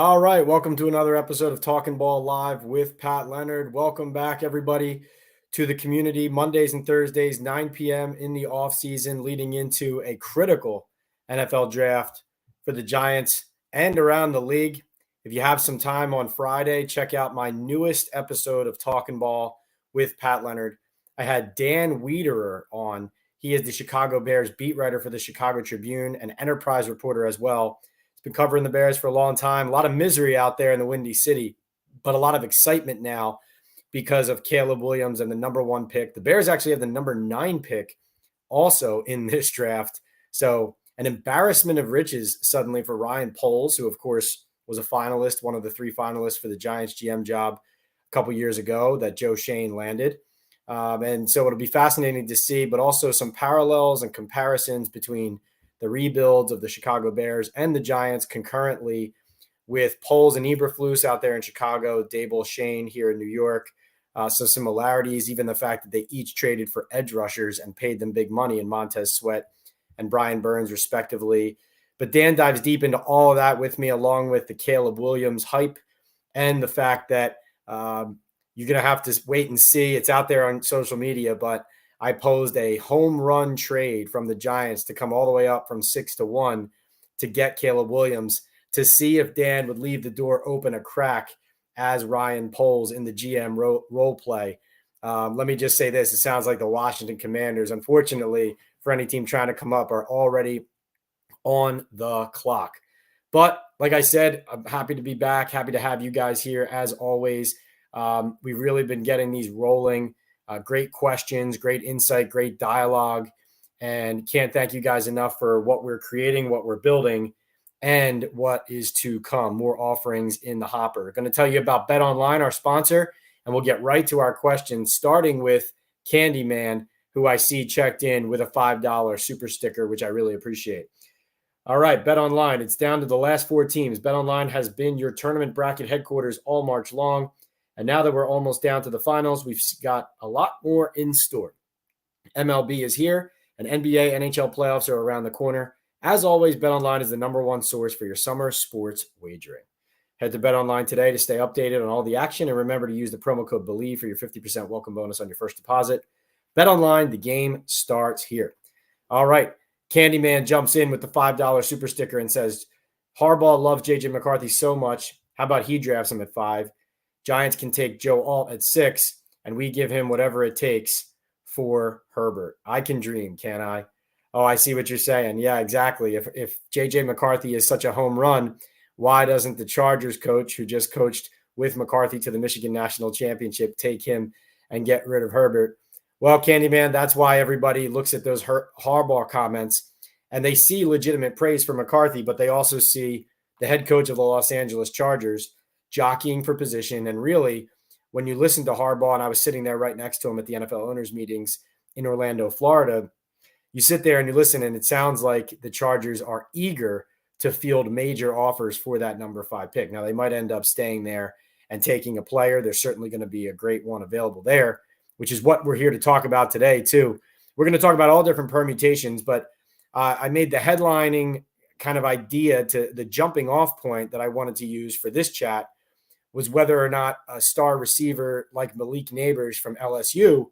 All right, welcome to another episode of Talkin Ball Live with Pat Leonard. Welcome back, everybody, to the community. Mondays and Thursdays, 9 p.m. in the offseason, leading into a critical NFL draft for the Giants and around the league. If you have some time on Friday, check out my newest episode of Talkin Ball with Pat Leonard. I had Dan Wiederer on. He is the Chicago Bears beat writer for the Chicago Tribune, an enterprise reporter as well. Been covering the Bears for a long time. A lot of misery out there in the Windy City, but a lot of excitement now because of Caleb Williams and the number 1 pick. The Bears actually have the number 9 pick also in this draft. So an embarrassment of riches suddenly for Ryan Poles, who of course was a finalist, one of the 3 finalists for the Giants GM job a couple years ago that Joe Schoen landed. And so it'll be fascinating to see, but also some parallels and comparisons between the rebuilds of the Chicago Bears and the Giants concurrently, with Poles and Eberflus out there in Chicago, Dable, Schoen here in New York. So similarities, even the fact that they each traded for edge rushers and paid them big money in Montez Sweat and Brian Burns, respectively. But Dan dives deep into all of that with me, along with the Caleb Williams hype and the fact that you're going to have to wait and see. It's out there on social media, but I posed a home run trade from the Giants to come all the way up from 6-1 to get Caleb Williams, to see if Dan would leave the door open a crack as Ryan Poles in the GM role play. Let me just say this. It sounds like the Washington Commanders, unfortunately, for any team trying to come up, are already on the clock. But like I said, I'm happy to be back. Happy to have you guys here as always. We've really been getting these rolling. Great questions, great insight, great dialogue, and can't thank you guys enough for what we're creating, what we're building, and what is to come. More offerings in the hopper. Going to tell you about Bet Online, our sponsor, and we'll get right to our questions, starting with Candyman, who I see checked in with a $5 super sticker, which I really appreciate. All right, Bet Online. It's down to the last 4 teams. Bet Online has been your tournament bracket headquarters all March long. And now that we're almost down to the finals, we've got a lot more in store. MLB is here, and NBA, NHL playoffs are around the corner. As always, BetOnline is the number 1 source for your summer sports wagering. Head to BetOnline today to stay updated on all the action, and remember to use the promo code BELIEVE for your 50% welcome bonus on your first deposit. BetOnline, the game starts here. All right, Candyman jumps in with the $5 super sticker and says, Harbaugh loves J.J. McCarthy so much. How about he drafts him at 5? Giants can take Joe Alt at 6, and we give him whatever it takes for Herbert. I can dream, can't I? Oh, I see what you're saying. Yeah, exactly. If J.J. McCarthy is such a home run, why doesn't the Chargers coach, who just coached with McCarthy to the Michigan National Championship, take him and get rid of Herbert? Well, Candyman, that's why everybody looks at those Harbaugh comments, and they see legitimate praise for McCarthy, but they also see the head coach of the Los Angeles Chargers jockeying for position. And really, when you listen to Harbaugh, and I was sitting there right next to him at the NFL owners meetings in Orlando, Florida, you sit there and you listen, and it sounds like the Chargers are eager to field major offers for that number 5 pick. Now, they might end up staying there and taking a player. There's certainly going to be a great one available there, which is what we're here to talk about today, too. We're going to talk about all different permutations, but I made the headlining kind of idea to the jumping off point that I wanted to use for this chat was whether or not a star receiver like Malik Nabers from LSU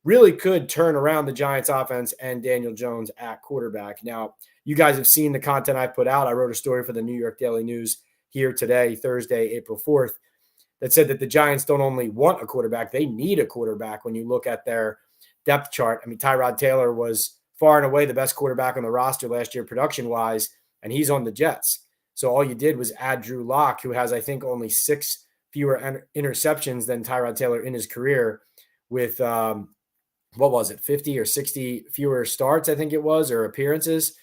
really could turn around the Giants offense and Daniel Jones at quarterback. Now, you guys have seen the content I put out. I wrote a story for the New York Daily News here today, Thursday, April 4th, that said that the Giants don't only want a quarterback, they need a quarterback when you look at their depth chart. I mean, Tyrod Taylor was far and away the best quarterback on the roster last year production-wise, and he's on the Jets. So all you did was add Drew Lock, who has, I think, only 6 fewer interceptions than Tyrod Taylor in his career, with, 50 or 60 fewer starts, I think it was, or appearances.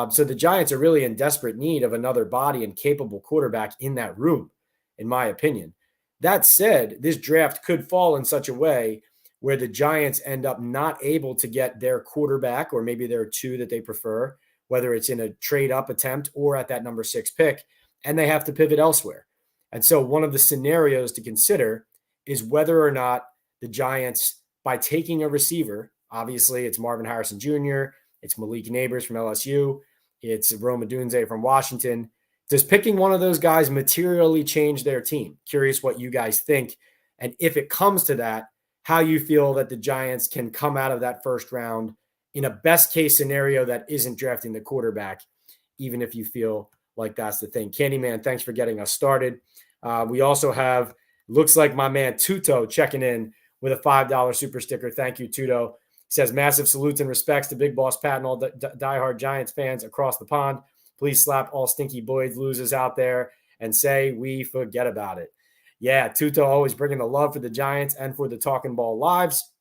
So the Giants are really in desperate need of another body and capable quarterback in that room, in my opinion. That said, this draft could fall in such a way where the Giants end up not able to get their quarterback, or maybe there are 2 that they prefer, whether it's in a trade-up attempt or at that number 6 pick, and they have to pivot elsewhere. And so one of the scenarios to consider is whether or not the Giants, by taking a receiver, obviously it's Marvin Harrison Jr., it's Malik Nabers from LSU, it's Rome Odunze from Washington, Does picking one of those guys materially change their team? Curious what you guys think. And if it comes to that, how you feel that the Giants can come out of that first round in a best case scenario that isn't drafting the quarterback, even if you feel like that's the thing. Candyman, thanks for getting us started. We also have, looks like my man Tuto checking in with a $5 super sticker. Thank you, Tuto. He says, massive salutes and respects to Big Boss Pat and all diehard Giants fans across the pond. Please slap all Stinky Boyd losers out there and say we forget about it. Yeah, Tuto always bringing the love for the Giants and for the Talkin Ball lives,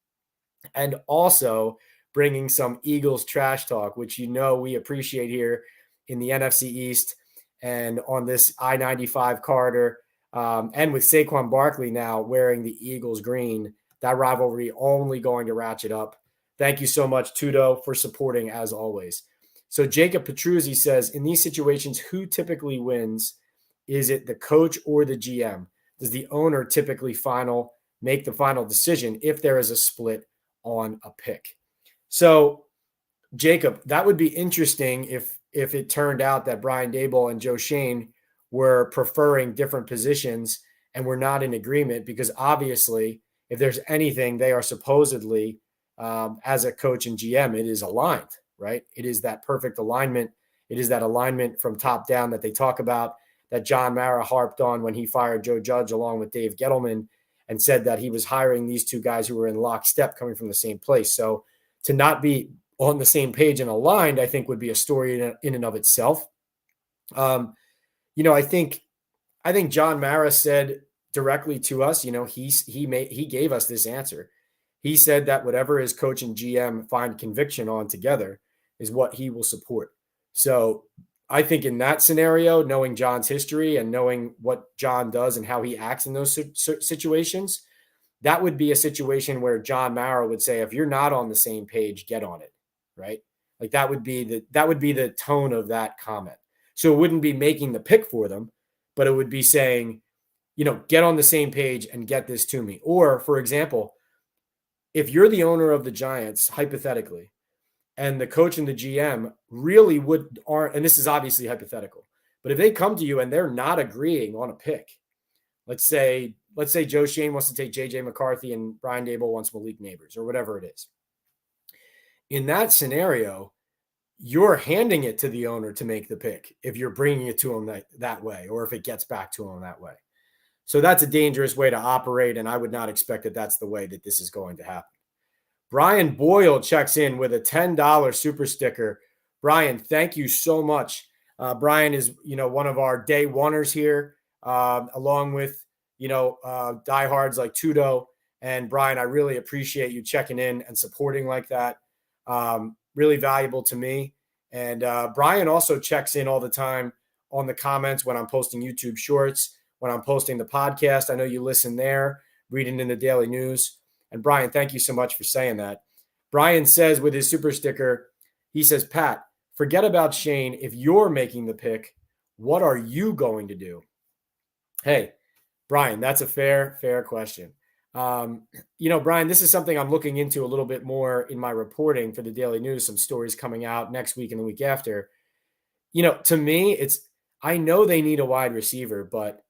and also bringing some Eagles trash talk, which we appreciate here in the NFC East and on this I-95 corridor. And with Saquon Barkley now wearing the Eagles green, that rivalry only going to ratchet up. Thank you so much, Tuto, for supporting as always. So Jacob Petruzzi says, in these situations, who typically wins? Is it the coach or the GM? Does the owner typically make the final decision if there is a split on a pick? So, Jacob, that would be interesting if it turned out that Brian Daboll and Joe Schoen were preferring different positions and were not in agreement, because obviously, if there's anything they are supposedly, as a coach and GM, it is aligned. Right? It is that perfect alignment. It is that alignment from top down that they talk about, that John Mara harped on when he fired Joe Judge along with Dave Gettleman and said that he was hiring these two guys who were in lockstep coming from the same place. So to not be on the same page and aligned, I think would be a story in and of itself. I think John Mara said directly to us, he gave us this answer. He said that whatever his coach and GM find conviction on together is what he will support. So I think in that scenario, knowing John's history and knowing what John does and how he acts in those situations, that would be a situation where John Mara would say, if you're not on the same page, get on it, right? Like that would be the tone of that comment. So it wouldn't be making the pick for them, but it would be saying, get on the same page and get this to me. Or, for example, if you're the owner of the Giants, hypothetically, and the coach and the GM really aren't, and this is obviously hypothetical, but if they come to you and they're not agreeing on a pick, let's say Joe Schoen wants to take JJ McCarthy and Brian Daboll wants Malik Nabers or whatever it is. In that scenario, you're handing it to the owner to make the pick if you're bringing it to him that way, or if it gets back to him that way. So that's a dangerous way to operate, and I would not expect that that's the way that this is going to happen. Brian Boyle checks in with a $10 super sticker. Brian, thank you so much. Brian is, one of our day oneers here, along with, diehards like Tudo. And Brian, I really appreciate you checking in and supporting like that. Really valuable to me. And Brian also checks in all the time on the comments when I'm posting YouTube shorts, when I'm posting the podcast. I know you listen there, reading in the daily news. And Brian, thank you so much for saying that. Brian says with his super sticker, he says, Pat, forget about Shane. If you're making the pick, what are you going to do? Hey, Brian, that's a fair question. Brian, this is something I'm looking into a little bit more in my reporting for the Daily News, some stories coming out next week and the week after. To me, I know they need a wide receiver, but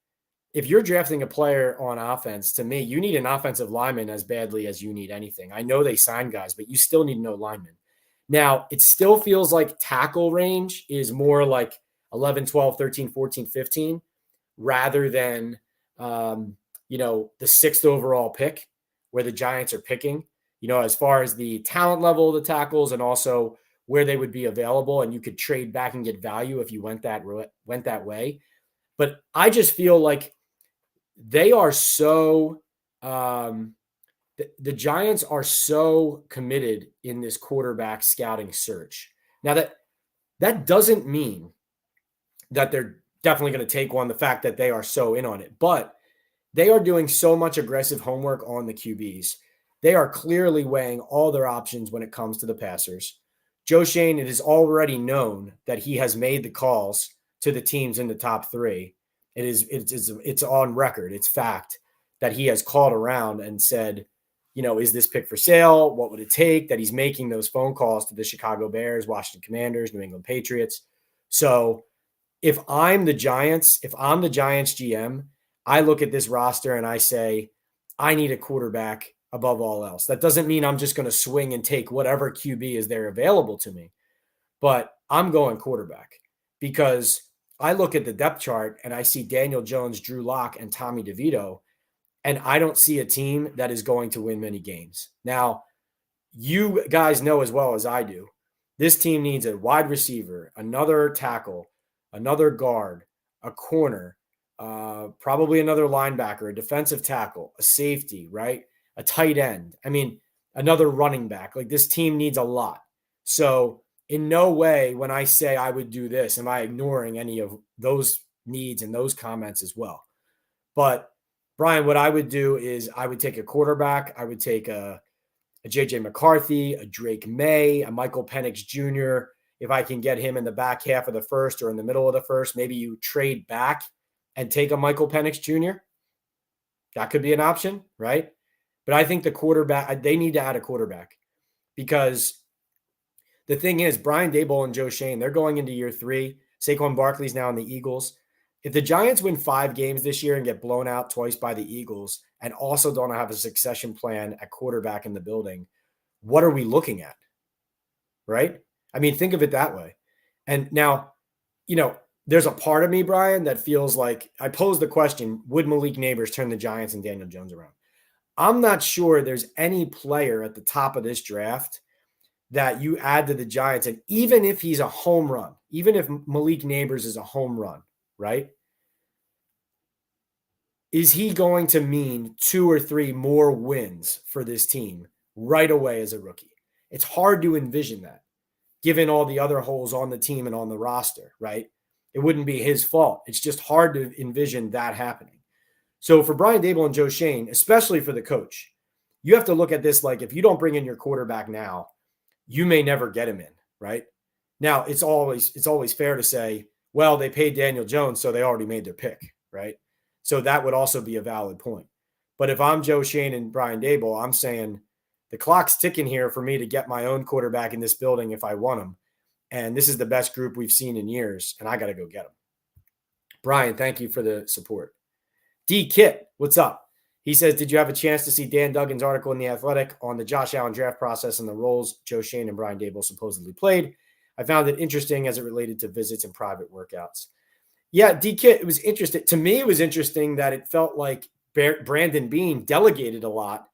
if you're drafting a player on offense, to me, you need an offensive lineman as badly as you need anything. I know they sign guys, but you still need no lineman. Now, it still feels like tackle range is more like 11, 12, 13, 14, 15, rather than, the 6th overall pick where the Giants are picking, as far as the talent level of the tackles and also where they would be available. And you could trade back and get value if you went that way. But I just feel like they are so the Giants are so committed in this quarterback scouting search. Now that doesn't mean that they're definitely going to take one, the fact that they are so in on it, but they are doing so much aggressive homework on the QBs. They are clearly weighing all their options when it comes to the passers. Joe Schoen, it is already known that he has made the calls to the teams in the top 3. It's on record. It's fact that he has called around and said, is this pick for sale? What would it take? That he's making those phone calls to the Chicago Bears, Washington Commanders, New England Patriots. So if I'm the Giants GM, I look at this roster and I say, I need a quarterback above all else. That doesn't mean I'm just going to swing and take whatever QB is there available to me, but I'm going quarterback because I look at the depth chart and I see Daniel Jones, Drew Lock, and Tommy DeVito, and I don't see a team that is going to win many games. Now, you guys know as well as I do, this team needs a wide receiver, another tackle, another guard, a corner, probably another linebacker, a defensive tackle, a safety, right? A tight end. I mean, another running back. Like, this team needs a lot. So in no way when I say I would do this, am I ignoring any of those needs and those comments as well. But Brian, what I would do is I would take a quarterback. I would take a J.J. McCarthy, a Drake May, a Michael Penix Jr. If I can get him in the back half of the first or in the middle of the first, maybe you trade back and take a Michael Penix Jr. That could be an option, right? But I think the quarterback, they need to add a quarterback because the thing is, Brian Daboll and Joe Schoen, they're going into year 3. Saquon Barkley's now in the Eagles. If the Giants win 5 games this year and get blown out twice by the Eagles and also don't have a succession plan at quarterback in the building, what are we looking at? Right? I mean, think of it that way. And now, there's a part of me, Brian, that feels like I posed the question, would Malik Nabers turn the Giants and Daniel Jones around? I'm not sure there's any player at the top of this draft that you add to the Giants. And even if he's a home run, even if Malik Nabers is a home run, right? Is he going to mean 2 or 3 more wins for this team right away as a rookie? It's hard to envision that, given all the other holes on the team and on the roster, right? It wouldn't be his fault. It's just hard to envision that happening. So for Brian Daboll and Joe Schoen, especially for the coach, you have to look at this like if you don't bring in your quarterback now, you may never get him in, right? Now, it's always fair to say, well, they paid Daniel Jones, so they already made their pick, right? So that would also be a valid point. But if I'm Joe Schoen and Brian Daboll, I'm saying the clock's ticking here for me to get my own quarterback in this building if I want him. And this is the best group we've seen in years, and I got to go get him. Brian, thank you for the support. D. Kit, what's up? He says, did you have a chance to see Dan Duggan's article in The Athletic on the Josh Allen draft process and the roles Joe Schoen and Brian Daboll supposedly played? I found it interesting as it related to visits and private workouts. Yeah, D. Kit, it was interesting. To me, it was interesting that it felt like Brandon Beane delegated a lot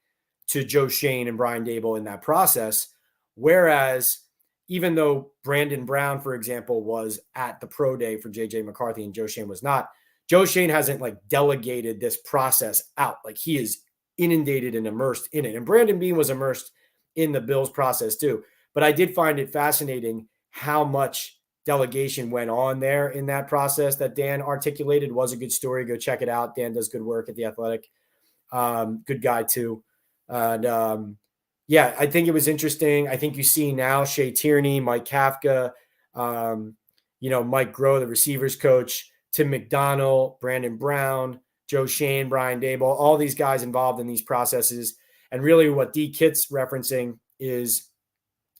to Joe Schoen and Brian Daboll in that process, whereas even though Brandon Brown, for example, was at the pro day for J.J. McCarthy and Joe Schoen was not, Joe Schoen hasn't delegated this process out. He is inundated and immersed in it. And Brandon Beane was immersed in the Bills process too. But I did find it fascinating how much delegation went on there in that process that Dan articulated. Was a good story. Go check it out. Dan does good work at The Athletic. Good guy too. And yeah, I think it was interesting. I think you see now Shea Tierney, Mike Kafka, Mike Groh, the receivers coach, Tim McDonald, Brandon Brown, Joe Schoen, Brian Daboll, all these guys involved in these processes. And really what D. Kit's referencing is,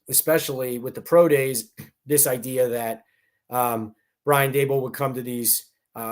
especially with the pro days, this idea that Brian Daboll would come to these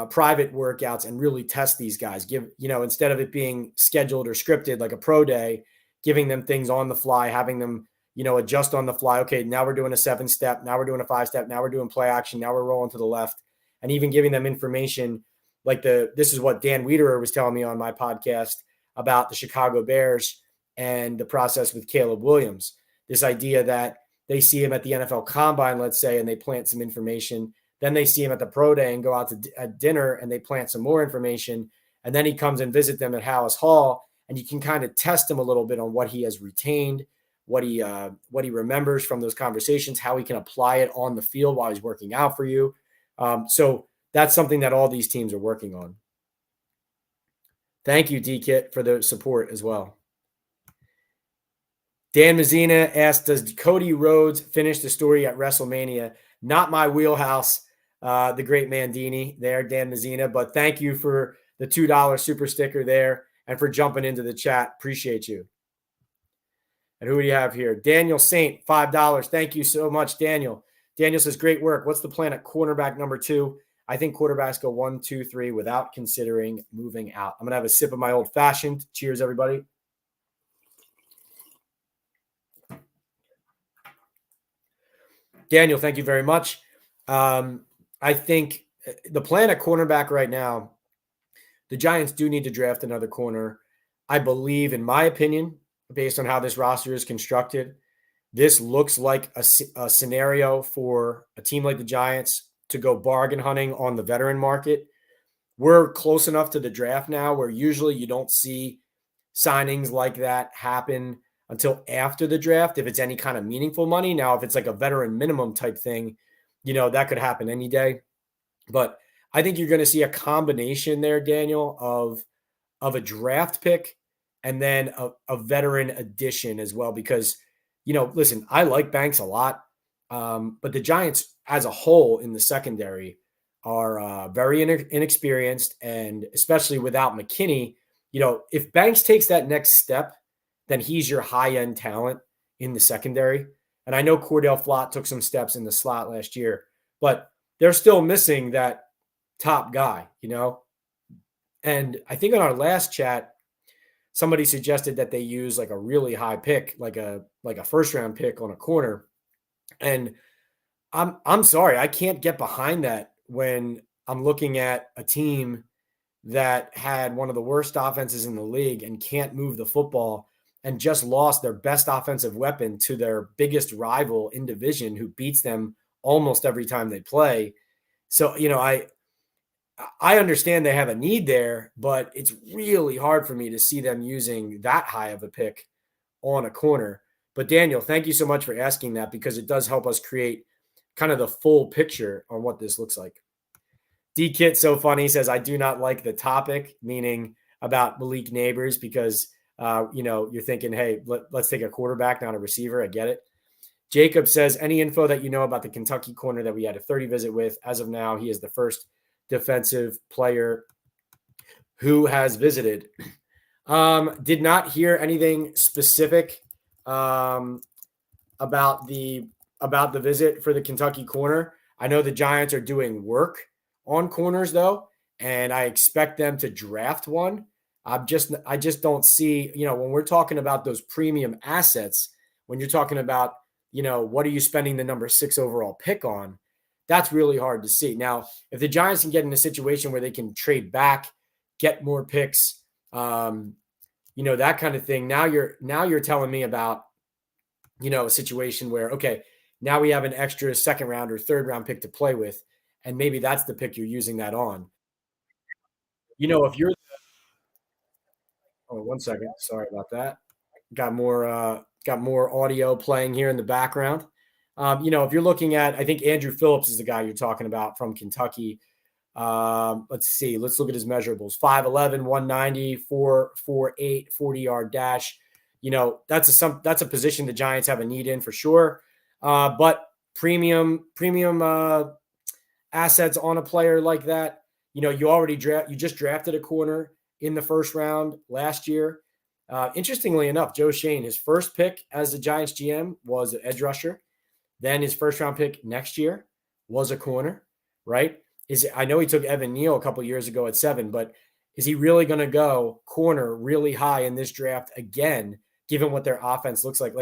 private workouts and really test these guys. Instead of it being scheduled or scripted like a pro day, giving them things on the fly, having them, adjust on the fly. Okay, now we're doing a 7-step. Now we're doing a 5-step. Now we're doing play action. Now we're rolling to the left. And even giving them information this is what Dan Wiederer was telling me on my podcast about the Chicago Bears and the process with Caleb Williams. This idea that they see him at the NFL Combine, let's say, and they plant some information. Then they see him at the pro day and go out to dinner and they plant some more information. And then he comes and visit them at Hallis Hall, and you can kind of test him a little bit on what he has retained, what he remembers from those conversations, how he can apply it on the field while he's working out for you. So that's something that all these teams are working on. Thank you, D-Kit, for the support as well. Dan Mazzina asked, does Cody Rhodes finish the story at WrestleMania? Not my wheelhouse, the great Mandini there, Dan Mazzina, but thank you for the $2 super sticker there and for jumping into the chat. Appreciate you. And who do you have here? Daniel Saint, $5. Thank you so much, Daniel. Daniel says, great work. What's the plan at cornerback number 2? I think quarterbacks go 1, 2, 3 without considering moving out. I'm going to have a sip of my old fashioned. Cheers, everybody. Daniel, thank you very much. I think the plan at cornerback right now, the Giants do need to draft another corner. I believe, in my opinion, based on how this roster is constructed, this looks like a scenario for a team like the Giants to go bargain hunting on the veteran market. We're close enough to the draft now where usually you don't see signings like that happen until after the draft, if it's any kind of meaningful money. Now, if it's like a veteran minimum type thing, that could happen any day. But I think you're going to see a combination there, Daniel, of a draft pick and then a veteran addition as well. Because, listen, I like Banks a lot, but the Giants as a whole in the secondary are very inexperienced, and especially without McKinney, if Banks takes that next step, then he's your high-end talent in the secondary. And I know Cordell Flott took some steps in the slot last year, but they're still missing that top guy, And I think on our last chat, somebody suggested that they use like a really high pick, like a first-round pick on a corner. And I'm sorry, I can't get behind that when I'm looking at a team that had one of the worst offenses in the league and can't move the football and just lost their best offensive weapon to their biggest rival in division, who beats them almost every time they play. So, I understand they have a need there, but it's really hard for me to see them using that high of a pick on a corner. But Daniel, thank you so much for asking that, because it does help us create kind of the full picture on what this looks like. D-Kit, so funny, says, I do not like the topic, meaning about Malik Nabers, because, you're thinking, hey, let's take a quarterback, not a receiver. I get it. Jacob says, any info that you know about the Kentucky corner that we had a 30 visit with? As of now, he is the first defensive player who has visited. Did not hear anything specific about the visit for the Kentucky corner. I know the Giants are doing work on corners though, and I expect them to draft one. I just don't see, when we're talking about those premium assets, when you're talking about, what are you spending the number 6 overall pick on? That's really hard to see. Now, if the Giants can get in a situation where they can trade back, get more picks, that kind of thing. Now you're telling me about, a situation where, okay, now we have an extra second round or third round pick to play with, and maybe that's the pick you're using that on. If you're, oh, 1 second, sorry about that. Got more audio playing here in the background. If you're looking at, I think Andrew Phillips is the guy you're talking about from Kentucky. Let's see. Let's look at his measurables. 5'11", 190, 4'8", 40-yard dash. That's a position the Giants have a need in for sure. But premium assets on a player like that, you just drafted a corner in the first round last year. Interestingly enough, Joe Schoen, his first pick as the Giants GM was an edge rusher. Then his first round pick next year was a corner, right? I know he took Evan Neal a couple years ago at 7, but is he really going to go corner really high in this draft again, given what their offense looks like?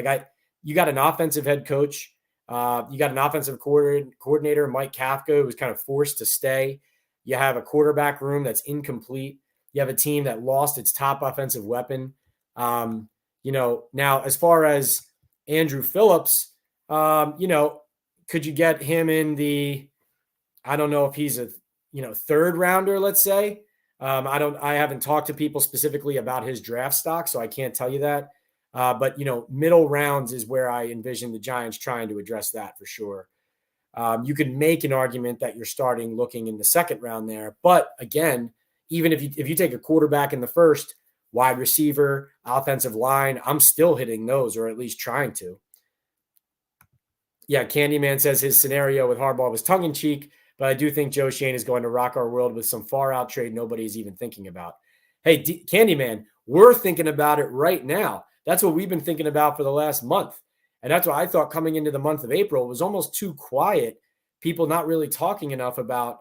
You got an offensive head coach. You got an offensive coordinator, Mike Kafka, who was kind of forced to stay. You have a quarterback room that's incomplete. You have a team that lost its top offensive weapon. Now as far as Andrew Phillips, could you get him in the, I don't know if he's a, third rounder, let's say. I haven't talked to people specifically about his draft stock, so I can't tell you that. But middle rounds is where I envision the Giants trying to address that for sure. You could make an argument that you're starting looking in the second round there. But again, even if you take a quarterback in the first, wide receiver, offensive line, I'm still hitting those, or at least trying to. Yeah, Candyman says his scenario with Harbaugh was tongue-in-cheek, but I do think Joe Schoen is going to rock our world with some far-out trade nobody's even thinking about. Hey, Candyman, we're thinking about it right now. That's what we've been thinking about for the last month. And that's what I thought coming into the month of April was almost too quiet. People not really talking enough about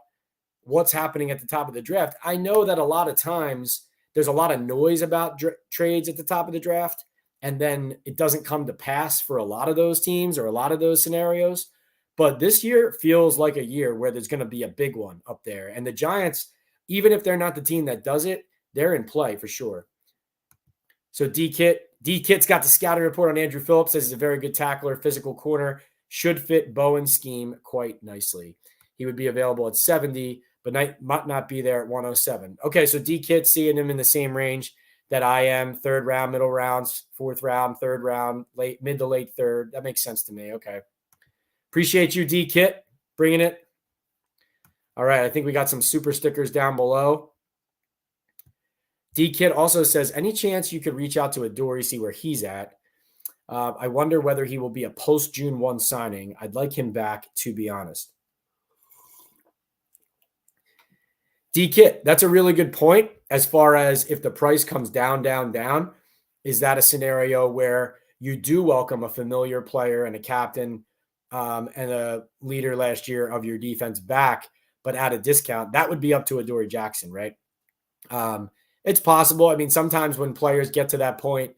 what's happening at the top of the draft. I know that a lot of times there's a lot of noise about trades at the top of the draft, and then it doesn't come to pass for a lot of those teams or a lot of those scenarios. But this year feels like a year where there's going to be a big one up there. And the Giants, even if they're not the team that does it, they're in play for sure. So D-Kit's got the scouting report on Andrew Phillips. Says he's a very good tackler, physical corner, should fit Bowen's scheme quite nicely. He would be available at 70, but might not be there at 107. Okay, so D-Kit seeing him in the same range that I am, third round, middle rounds, fourth round, third round, mid to late third. That makes sense to me. Okay. Appreciate you, D-Kit, bringing it. All right, I think we got some super stickers down below. D-Kit also says, any chance you could reach out to Adoree, see where he's at? I wonder whether he will be a post-June 1 signing. I'd like him back, to be honest. D-Kit, that's a really good point as far as if the price comes down, is that a scenario where you do welcome a familiar player and a captain and a leader last year of your defense back, but at a discount? That would be up to Adoree Jackson, right? It's possible. I mean, sometimes when players get to that point,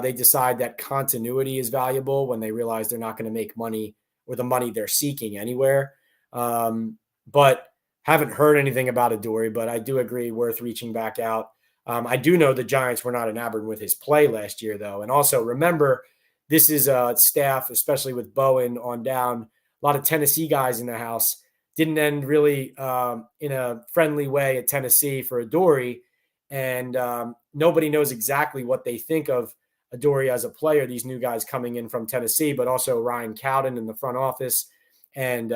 they decide that continuity is valuable when they realize they're not going to make money or the money they're seeking anywhere. But haven't heard anything about Adoree, but I do agree worth reaching back out. I do know the Giants were not enamored with his play last year, though. And also remember, this is a staff, especially with Bowen on down, a lot of Tennessee guys in the house. Didn't end really in a friendly way at Tennessee for Adoree. And nobody knows exactly what they think of Adoree as a player, these new guys coming in from Tennessee, but also Ryan Cowden in the front office. And,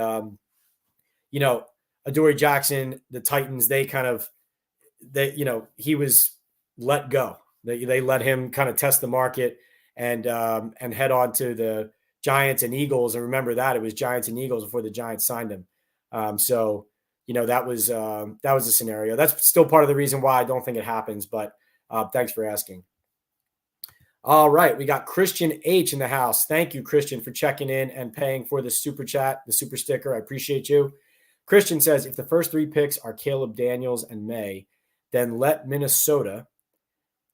Adoree Jackson, the Titans, he was let go. They let him kind of test the market and head on to the Giants and Eagles. And remember that it was Giants and Eagles before the Giants signed him. That was a scenario. That's still part of the reason why I don't think it happens, but thanks for asking. All right. We got Christian H in the house. Thank you, Christian, for checking in and paying for the super chat, the super sticker. I appreciate you. Christian says, if the first 3 picks are Caleb Daniels and May, then let Minnesota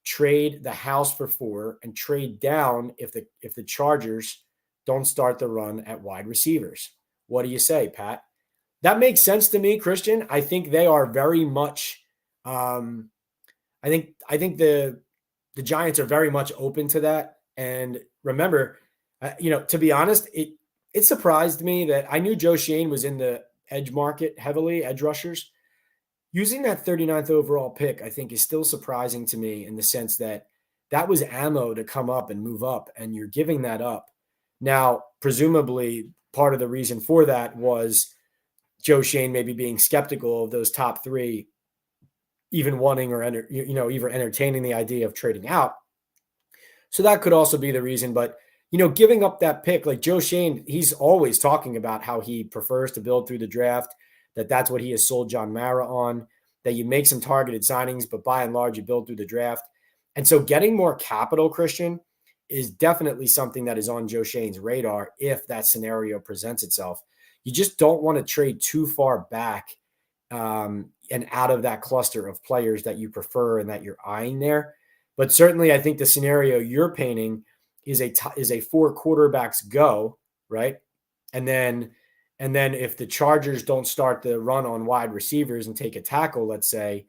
trade the house for 4 and trade down if the Chargers don't start the run at wide receivers. What do you say, Pat? That makes sense to me, Christian. I think they are very much I think the Giants are very much open to that. And remember, to be honest, it surprised me that I knew Joe Shane was in the edge market heavily, edge rushers. Using that 39th overall pick, I think, is still surprising to me in the sense that was ammo to come up and move up, and you're giving that up. Now, presumably, part of the reason for that was Joe Shane maybe being skeptical of those top 3, even wanting or even entertaining the idea of trading out. So that could also be the reason. But giving up that pick, like Joe Shane, he's always talking about how he prefers to build through the draft. That's what he has sold John Mara on. That you make some targeted signings, but by and large you build through the draft. And so getting more capital, Christian, is definitely something that is on Joe Shane's radar if that scenario presents itself. You just don't want to trade too far back and out of that cluster of players that you prefer and that you're eyeing there. But certainly I think the scenario you're painting is a 4 quarterbacks go, right? And then if the Chargers don't start the run on wide receivers and take a tackle, let's say,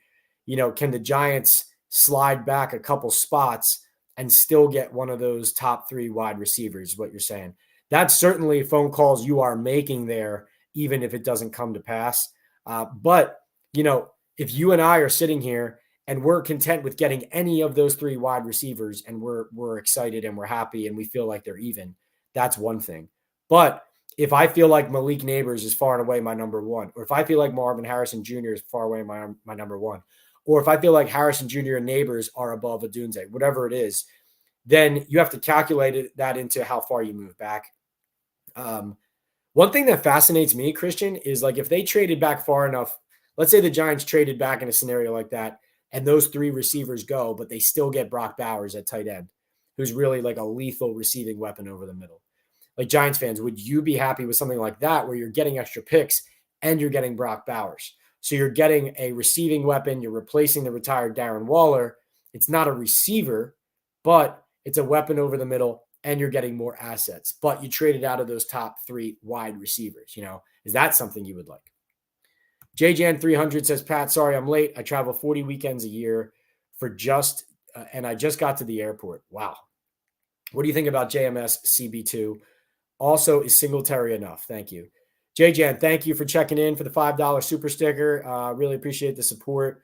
can the Giants slide back a couple spots and still get one of those top 3 wide receivers, is what you're saying. That's certainly phone calls you are making there, even if it doesn't come to pass. But if you and I are sitting here and we're content with getting any of those 3 wide receivers and we're excited and we're happy and we feel like they're even, that's one thing. But if I feel like Malik Nabers is far and away my number 1, or if I feel like Marvin Harrison Jr. is far away my number 1, or if I feel like Harrison Jr. and Nabers are above Odunze, whatever it is, then you have to calculate that into how far you move back. One thing that fascinates me, Christian, is like if they traded back far enough, let's say the Giants traded back in a scenario like that, and those 3 receivers go, but they still get Brock Bowers at tight end, who's really like a lethal receiving weapon over the middle. Like Giants fans, would you be happy with something like that where you're getting extra picks and you're getting Brock Bowers? So you're getting a receiving weapon. You're replacing the retired Darren Waller. It's not a receiver, but it's a weapon over the middle, and you're getting more assets. But you traded out of those top 3 wide receivers. Is that something you would like? JJan300 says, Pat, sorry I'm late. I travel 40 weekends a year and I just got to the airport. Wow. What do you think about JMS CB2? Also, is Singletary enough? Thank you. JJan, thank you for checking in for the $5 super sticker. Really appreciate the support.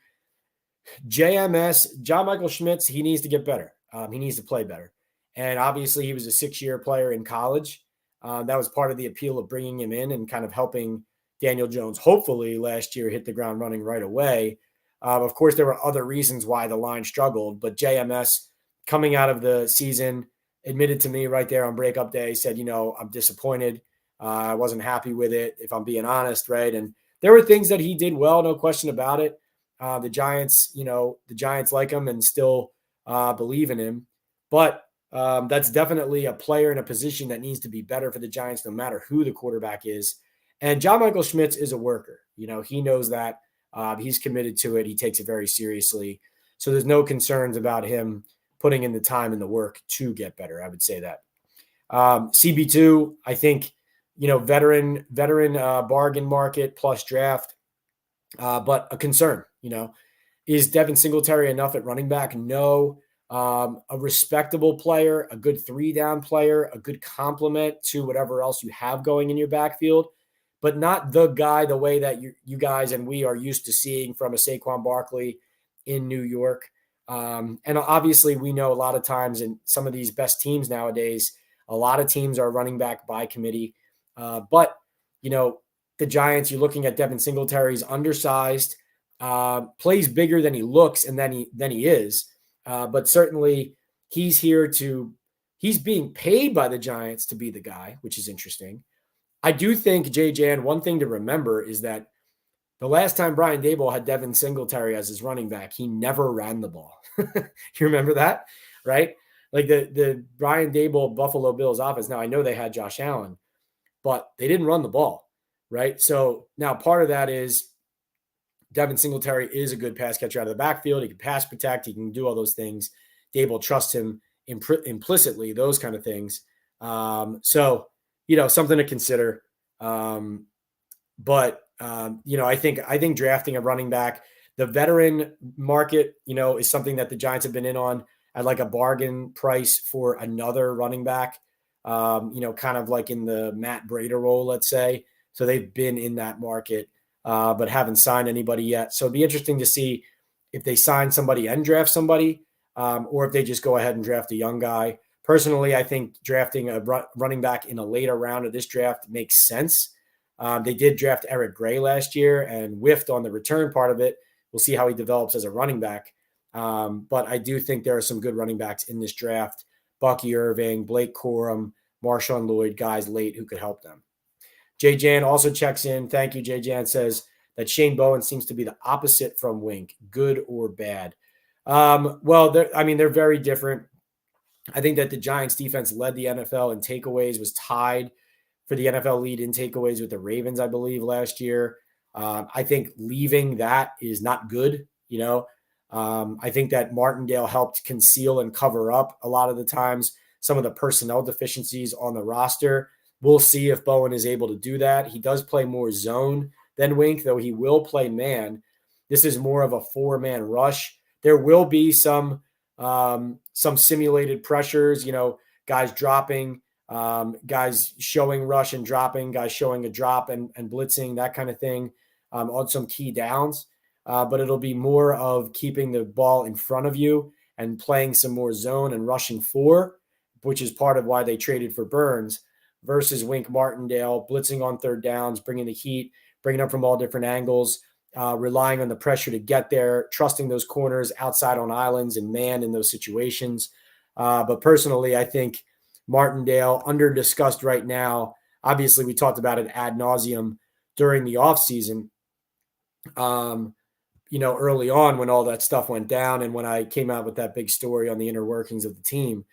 JMS, John Michael Schmitz, he needs to get better. He needs to play better. And obviously, he was a 6-year player in college. That was part of the appeal of bringing him in and kind of helping Daniel Jones, hopefully, last year hit the ground running right away. Of course, there were other reasons why the line struggled, but JMS, coming out of the season, admitted to me right there on breakup day, said, I'm disappointed. I wasn't happy with it, if I'm being honest, right? And there were things that he did well, no question about it. The Giants like him and still believe in him. But that's definitely a player in a position that needs to be better for the Giants, no matter who the quarterback is. And John Michael Schmitz is a worker. He knows that. He's committed to it. He takes it very seriously. So there's no concerns about him putting in the time and the work to get better. I would say that. CB2, I think, veteran bargain market plus draft, but a concern. Is Devin Singletary enough at running back? No. A respectable player, a good 3-down player, a good complement to whatever else you have going in your backfield, but not the guy the way that you guys and we are used to seeing from a Saquon Barkley in New York. And obviously, we know a lot of times in some of these best teams nowadays, a lot of teams are running back by committee. But the Giants, you're looking at Devin Singletary's undersized, plays bigger than he looks and than he is. But certainly he's being paid by the Giants to be the guy, which is interesting. I do think, JJan, one thing to remember is that the last time Brian Daboll had Devin Singletary as his running back, he never ran the ball. You remember that, right? Like the Brian Daboll Buffalo Bills offense. Now, I know they had Josh Allen, but they didn't run the ball, right? So now part of that is Devin Singletary is a good pass catcher out of the backfield. He can pass protect. He can do all those things. Daboll trusts him implicitly, those kind of things. So, something to consider. But I think drafting a running back, the veteran market, is something that the Giants have been in on at like a bargain price for another running back, kind of like in the Matt Breida role, let's say. So they've been in that market, but haven't signed anybody yet. So it'd be interesting to see if they sign somebody and draft somebody, or if they just go ahead and draft a young guy. Personally, I think drafting a running back in a later round of this draft makes sense. They did draft Eric Gray last year and whiffed on the return part of it. We'll see how he develops as a running back. But I do think there are some good running backs in this draft. Bucky Irving, Blake Corum, Marshawn Lloyd, guys late who could help them. Jay Jan also checks in. Thank you. Jay Jan says that Shane Bowen seems to be the opposite from Wink, good or bad. Well, they're very different. I think that the Giants defense led the NFL in takeaways, was tied for the NFL lead in takeaways with the Ravens, I believe, last year. I think leaving that is not good. I think that Martindale helped conceal and cover up a lot of the times some of the personnel deficiencies on the roster. We'll see if Bowen is able to do that. He does play more zone than Wink, though he will play man. This is more of a 4-man rush. There will be some simulated pressures, guys dropping, guys showing rush and dropping, guys showing a drop and blitzing, that kind of thing on some key downs. But it'll be more of keeping the ball in front of you and playing some more zone and rushing 4, which is part of why they traded for Burns, versus Wink Martindale, blitzing on third downs, bringing the heat, bringing up from all different angles, relying on the pressure to get there, trusting those corners outside on islands and man in those situations. But personally, I think Martindale, under-discussed right now. Obviously, we talked about it ad nauseum during the offseason, early on when all that stuff went down and when I came out with that big story on the inner workings of the team.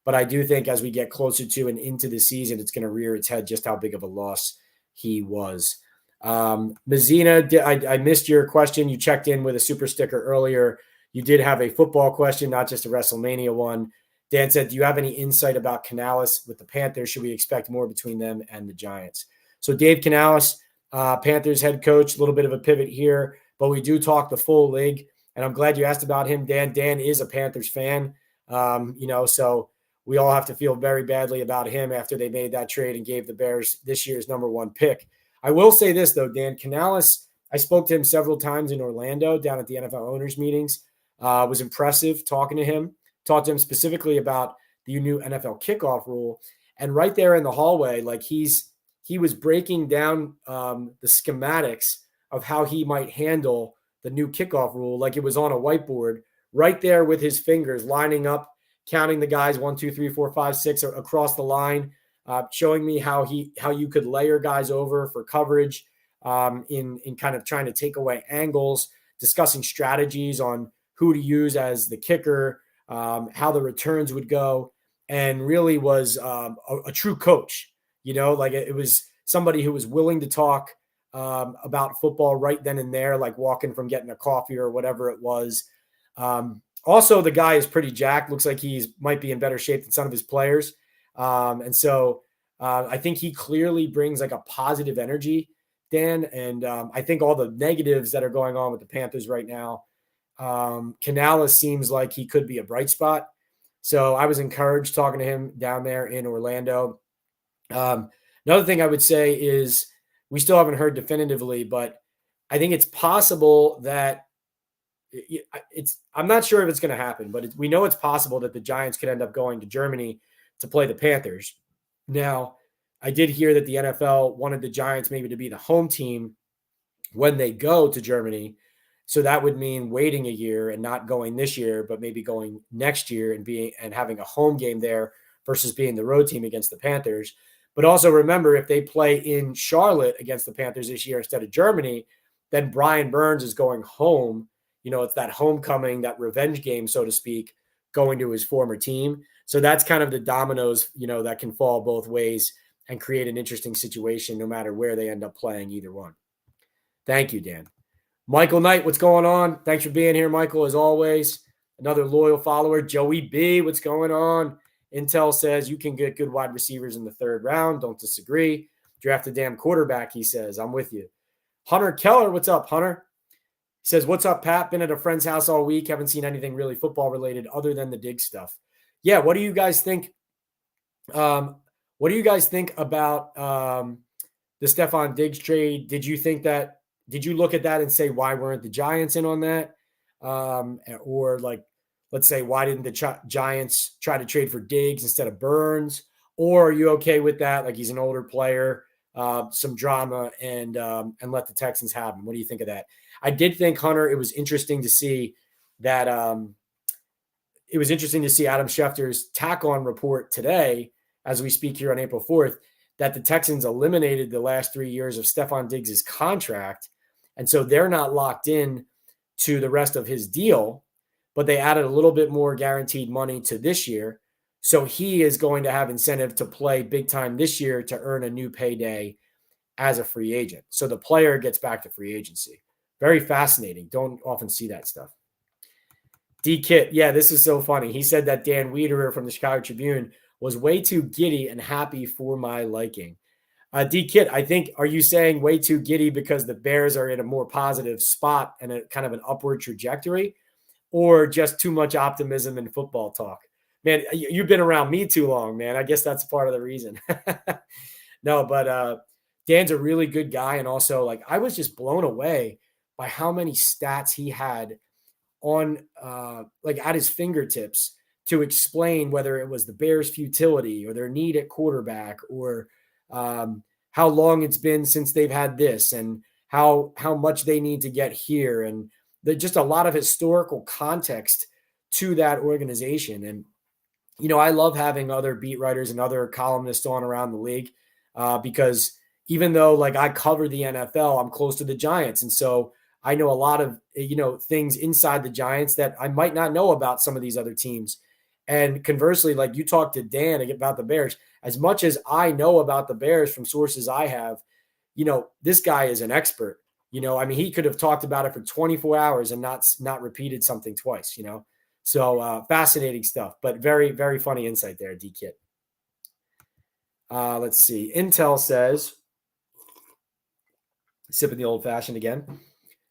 But I do think as we get closer to and into the season, it's going to rear its head just how big of a loss he was. Mazina, I missed your question. You checked in with a super sticker earlier. You did have a football question, not just a WrestleMania one. Dan said, do you have any insight about Canales with the Panthers? Should we expect more between them and the Giants? So Dave Canales, Panthers head coach, a little bit of a pivot here, but we do talk the full league. And I'm glad you asked about him, Dan. Dan is a Panthers fan, so we all have to feel very badly about him after they made that trade and gave the Bears this year's number 1 pick. I will say this, though, Dan. Canales, I spoke to him several times in Orlando down at the NFL owners meetings. Was impressive talking to him. Talked to him specifically about the new NFL kickoff rule. And right there in the hallway, like he was breaking down the schematics of how he might handle the new kickoff rule like it was on a whiteboard right there with his fingers lining up, counting the guys 1, 2, 3, 4, 5, 6 across the line, showing me how you could layer guys over for coverage in kind of trying to take away angles, discussing strategies on who to use as the kicker, how the returns would go, and really was a true coach. Like it was somebody who was willing to talk about football right then and there, like walking from getting a coffee or whatever it was. Also, the guy is pretty jacked. Looks like might be in better shape than some of his players. And so I think he clearly brings like a positive energy, Dan. And I think all the negatives that are going on with the Panthers right now, Canales seems like he could be a bright spot. So I was encouraged talking to him down there in Orlando. Another thing I would say is we still haven't heard definitively, but I think it's possible that I'm not sure if it's going to happen, but we know it's possible that the Giants could end up going to Germany to play the Panthers. Now, I did hear that the NFL wanted the Giants maybe to be the home team when they go to Germany. So that would mean waiting a year and not going this year, but maybe going next year and having a home game there versus being the road team against the Panthers. But also remember, if they play in Charlotte against the Panthers this year instead of Germany, then Brian Burns is going home. It's that homecoming, that revenge game, so to speak, going to his former team. So that's kind of the dominoes, that can fall both ways and create an interesting situation no matter where they end up playing either one. Thank you, Dan. Michael Knight, what's going on? Thanks for being here, Michael, as always. Another loyal follower. Joey B, what's going on? Intel says you can get good wide receivers in the 3rd round. Don't disagree. Draft a damn quarterback, he says. I'm with you. Hunter Keller, what's up, Hunter? He says, what's up, Pat? Been at a friend's house all week. Haven't seen anything really football related other than the Diggs stuff. Yeah, what do you guys think? What do you guys think about the Stefon Diggs trade? Did you look at that and say, why weren't the Giants in on that? Or let's say, why didn't the Giants try to trade for Diggs instead of Burns? Or are you okay with that? Like he's an older player, some drama, and let the Texans have him. What do you think of that? I did think, Hunter, it was interesting to see that Adam Schefter's tack-on report today, as we speak here on April 4th, that the Texans eliminated the last 3 years of Stefon Diggs' contract. And so they're not locked in to the rest of his deal, but they added a little bit more guaranteed money to this year. So he is going to have incentive to play big time this year to earn a new payday as a free agent. So the player gets back to free agency. Very fascinating. Don't often see that stuff. D-Kit, yeah, this is so funny. He said that Dan Wiederer from the Chicago Tribune was way too giddy and happy for my liking. D-Kit, I think, are you saying way too giddy because the Bears are in a more positive spot and a kind of an upward trajectory, or just too much optimism in football talk? Man, you've been around me too long, man. I guess that's part of the reason. No, but Dan's a really good guy. And also, I was just blown away by how many stats he had on at his fingertips to explain whether it was the Bears' futility or their need at quarterback or how long it's been since they've had this and how much they need to get here. And just a lot of historical context to that organization. And, I love having other beat writers and other columnists on around the league because even though I cover the NFL, I'm close to the Giants. And so I know a lot of, things inside the Giants that I might not know about some of these other teams. And conversely, you talked to Dan about the Bears, as much as I know about the Bears from sources I have, this guy is an expert. I mean, he could have talked about it for 24 hours and not repeated something twice, So fascinating stuff, but very, very funny insight there, D-Kit. Let's see. Intel says, sipping the old fashioned again,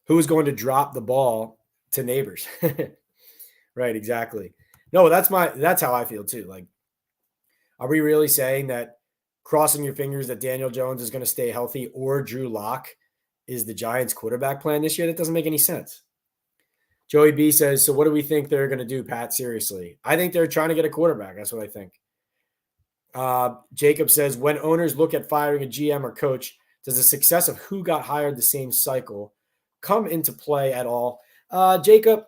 who is going to drop the ball to Nabers? Right, exactly. No, that's how I feel too. Like, are we really saying that crossing your fingers that Daniel Jones is going to stay healthy or Drew Lock is the Giants quarterback plan this year? That doesn't make any sense. Joey B says, so what do we think they're going to do, Pat? Seriously. I think they're trying to get a quarterback. That's what I think. Jacob says, when owners look at firing a GM or coach, does the success of who got hired the same cycle come into play at all? Jacob,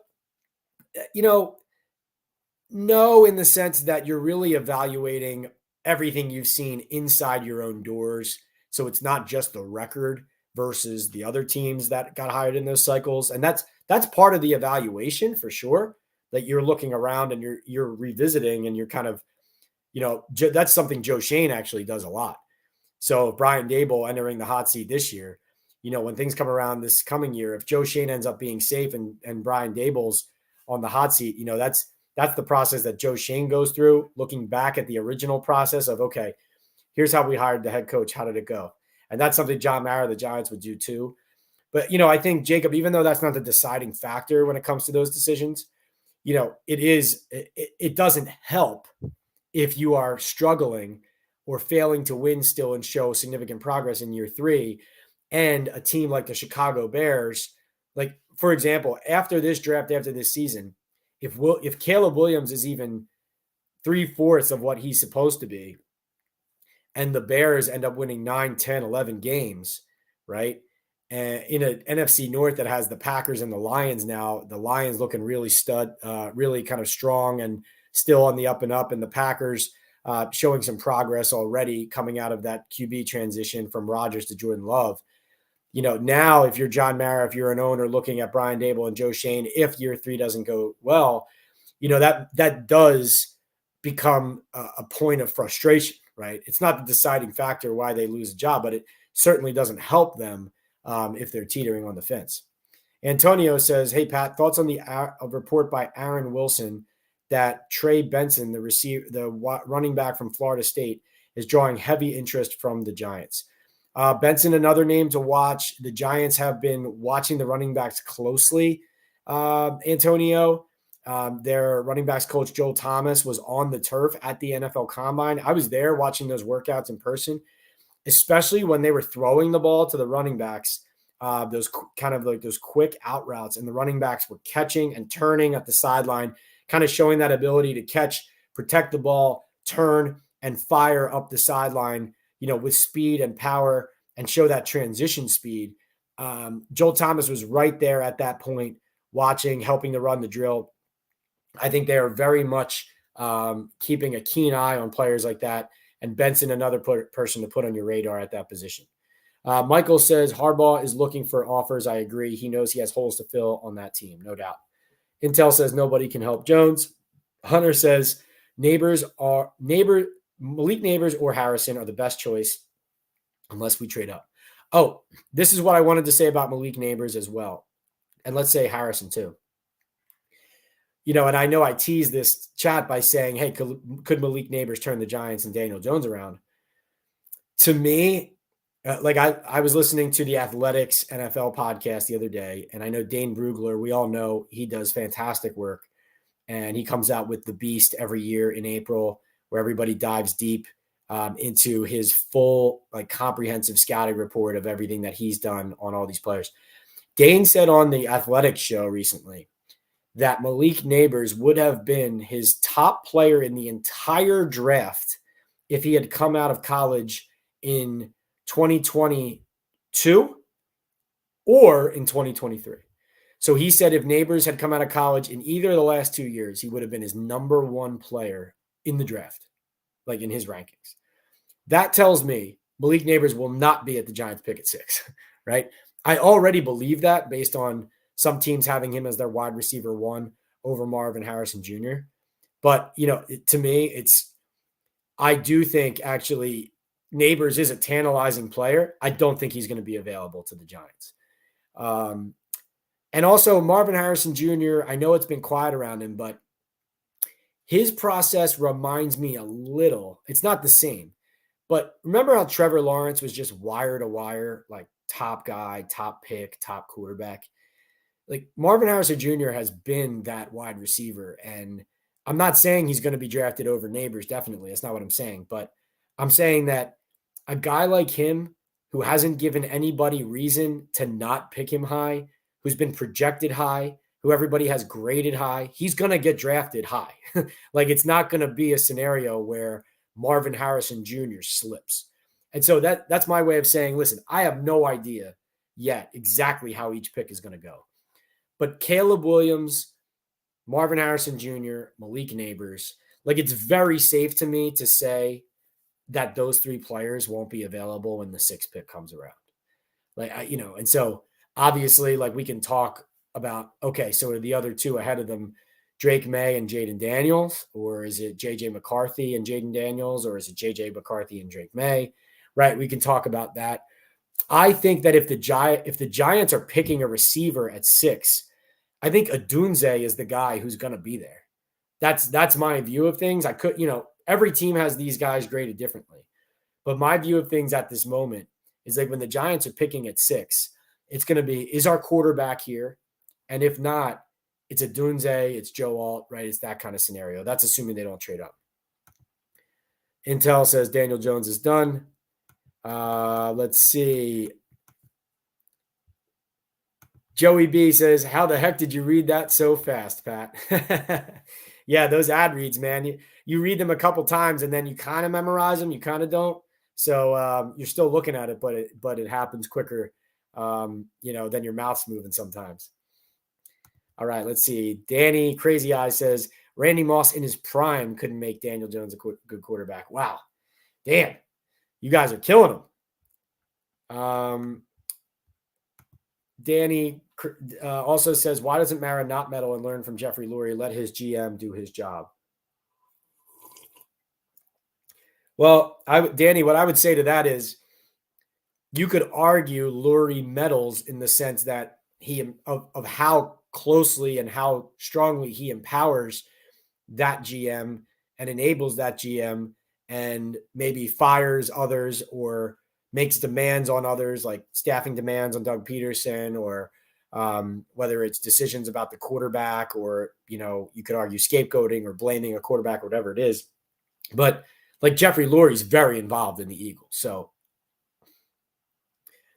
no, in the sense that you're really evaluating everything you've seen inside your own doors. So it's not just the record versus the other teams that got hired in those cycles. And that's part of the evaluation for sure, that you're looking around and you're revisiting and you're kind of, that's something Joe Shane actually does a lot. So if Brian Daboll entering the hot seat this year, when things come around this coming year, if Joe Shane ends up being safe and Brian Daboll's on the hot seat, that's the process that Joe Shane goes through, looking back at the original process of, okay, here's how we hired the head coach. How did it go? And that's something John Mara, the Giants, would do too. But, I think, Jacob, even though that's not the deciding factor when it comes to those decisions, it doesn't help if you are struggling or failing to win still and show significant progress in year 3, and a team like the Chicago Bears, like, for example, after this draft, after this season, if Caleb Williams is even 3/4 of what he's supposed to be, and the Bears end up winning 9, 10, 11 games, right? And in an NFC North that has the Packers and the Lions now, the Lions looking really really kind of strong and still on the up and up, and the Packers showing some progress already coming out of that QB transition from Rodgers to Jordan Love. Now if you're John Mara, if you're an owner looking at Brian Daboll and Joe Shane, if year 3 doesn't go well, that does become a point of frustration, right? It's not the deciding factor why they lose a job, but it certainly doesn't help them if they're teetering on the fence. Antonio says, hey, Pat, thoughts on a report by Aaron Wilson that Trey Benson, the running back from Florida State, is drawing heavy interest from the Giants. Benson, another name to watch. The Giants have been watching the running backs closely. Antonio, their running backs coach, Joel Thomas, was on the turf at the NFL Combine. I was there watching those workouts in person, especially when they were throwing the ball to the running backs, those quick out routes, and the running backs were catching and turning at the sideline, kind of showing that ability to catch, protect the ball, turn, and fire up the sideline, with speed and power, and show that transition speed. Joel Thomas was right there at that point, watching, helping to run the drill. I think they are very much keeping a keen eye on players like that, and Benson, another person to put on your radar at that position. Michael says Harbaugh is looking for offers. I agree. He knows he has holes to fill on that team, no doubt. Intel says nobody can help Jones. Hunter says Malik Nabers or Harrison are the best choice unless we trade up. Oh, this is what I wanted to say about Malik Nabers as well. And let's say Harrison too. And I know I teased this chat by saying, hey, could Malik Nabers turn the Giants and Daniel Jones around? To me, I was listening to the Athletics NFL podcast the other day, and I know Dane Brugler, we all know he does fantastic work, and he comes out with The Beast every year in April, where everybody dives deep into his full, comprehensive scouting report of everything that he's done on all these players. Dane said on the Athletics show recently that Malik Nabers would have been his top player in the entire draft if he had come out of college in 2022 or in 2023. So he said if Nabers had come out of college in either of the last 2 years, he would have been his number 1 player in the draft, in his rankings. That tells me Malik Nabers will not be at the Giants pick at 6, right? I already believe that based on some teams having him as their wide receiver 1 over Marvin Harrison Jr. But, to me, I do think actually Nabers is a tantalizing player, I don't think he's going to be available to the Giants. And also Marvin Harrison Jr., I know it's been quiet around him, but his process reminds me a little. It's not the same, but remember how Trevor Lawrence was just wire to wire, like top guy, top pick, top quarterback? Like Marvin Harrison Jr. has been that wide receiver. And I'm not saying he's going to be drafted over Nabers. Definitely. That's not what I'm saying. But I'm saying that a guy like him who hasn't given anybody reason to not pick him high, who's been projected high, who everybody has graded high, he's going to get drafted high. Like it's not going to be a scenario where Marvin Harrison Jr. slips. And so that's my way of saying, listen, I have no idea yet exactly how each pick is going to go. But Caleb Williams, Marvin Harrison Jr., Malik Nabers, like it's very safe to me to say that those three players won't be available when the 6th pick comes around. Like, and so obviously, like we can talk about, okay, so are the other two ahead of them Drake May and Jaden Daniels, or is it JJ McCarthy and Jaden Daniels, or is it JJ McCarthy and Drake May? Right? We can talk about that. I think that if the Giants are picking a receiver at 6, I think Adunze is the guy who's going to be there. That's my view of things. I could, every team has these guys graded differently, but my view of things at this moment is like when the Giants are picking at 6, it's going to be, is our quarterback here? And if not, it's Adunze, it's Joe Alt, right? It's that kind of scenario. That's assuming they don't trade up. Intel says Daniel Jones is done. Let's see. Joey B says, how the heck did you read that so fast, Pat? Yeah, those ad reads, man. You read them a couple times and then you kind of memorize them. You kind of don't. So you're still looking at it, but it happens quicker, than your mouth's moving sometimes. All right, let's see. Danny Crazy Eye says, Randy Moss in his prime couldn't make Daniel Jones a good quarterback. Wow. Damn. You guys are killing him. Danny also says, why doesn't Mara not meddle and learn from Jeffrey Lurie? Let his GM do his job. Well, Danny, what I would say to that is you could argue Lurie meddles in the sense that of how closely and how strongly he empowers that GM and enables that GM and maybe fires others or makes demands on others, like staffing demands on Doug Peterson, or whether it's decisions about the quarterback, or, you could argue scapegoating or blaming a quarterback or whatever it is. But like Jeffrey Lurie is very involved in the Eagles. So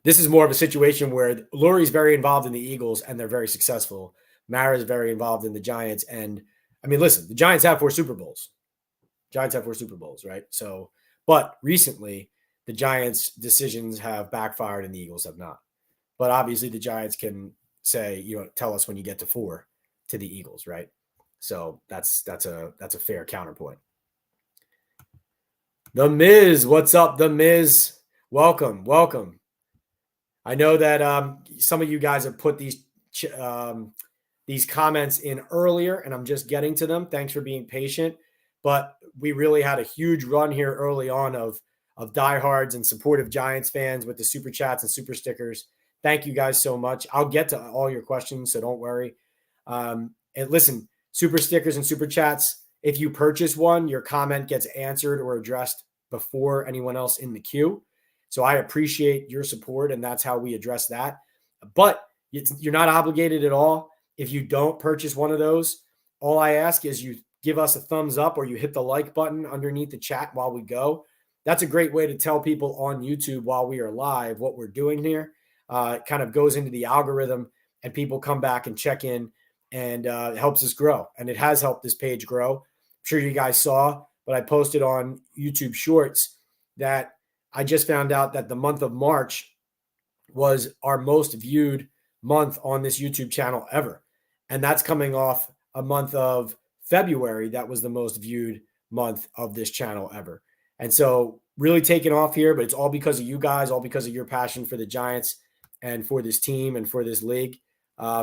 this is more of a situation where Lurie is very involved in the Eagles and they're very successful. Mara is very involved in the Giants. And I mean, listen, the Giants have 4 Super Bowls. Right? So, but recently the Giants' decisions have backfired and the Eagles have not. But obviously the Giants can say, tell us when you get to 4 to the Eagles, right? So that's a fair counterpoint. The Miz, what's up, The Miz? Welcome. I know that some of you guys have put these comments in earlier, and I'm just getting to them. Thanks for being patient. But we really had a huge run here early on of diehards and supportive Giants fans with the super chats and super stickers. Thank you guys so much. I'll get to all your questions, so don't worry. And listen, super stickers and super chats, if you purchase one, your comment gets answered or addressed before anyone else in the queue. So I appreciate your support, and that's how we address that. But you're not obligated at all. If you don't purchase one of those, all I ask is you give us a thumbs up or you hit the like button underneath the chat while we go. That's a great way to tell people on YouTube while we are live what we're doing here. It kind of goes into the algorithm and people come back and check in, and it helps us grow. And it has helped this page grow. I'm sure you guys saw, but I posted on YouTube Shorts that I just found out that the month of March was our most viewed month on this YouTube channel ever. And that's coming off a month of February that was the most viewed month of this channel ever. And so really taking off here, but it's all because of you guys, all because of your passion for the Giants and for this team and for this league.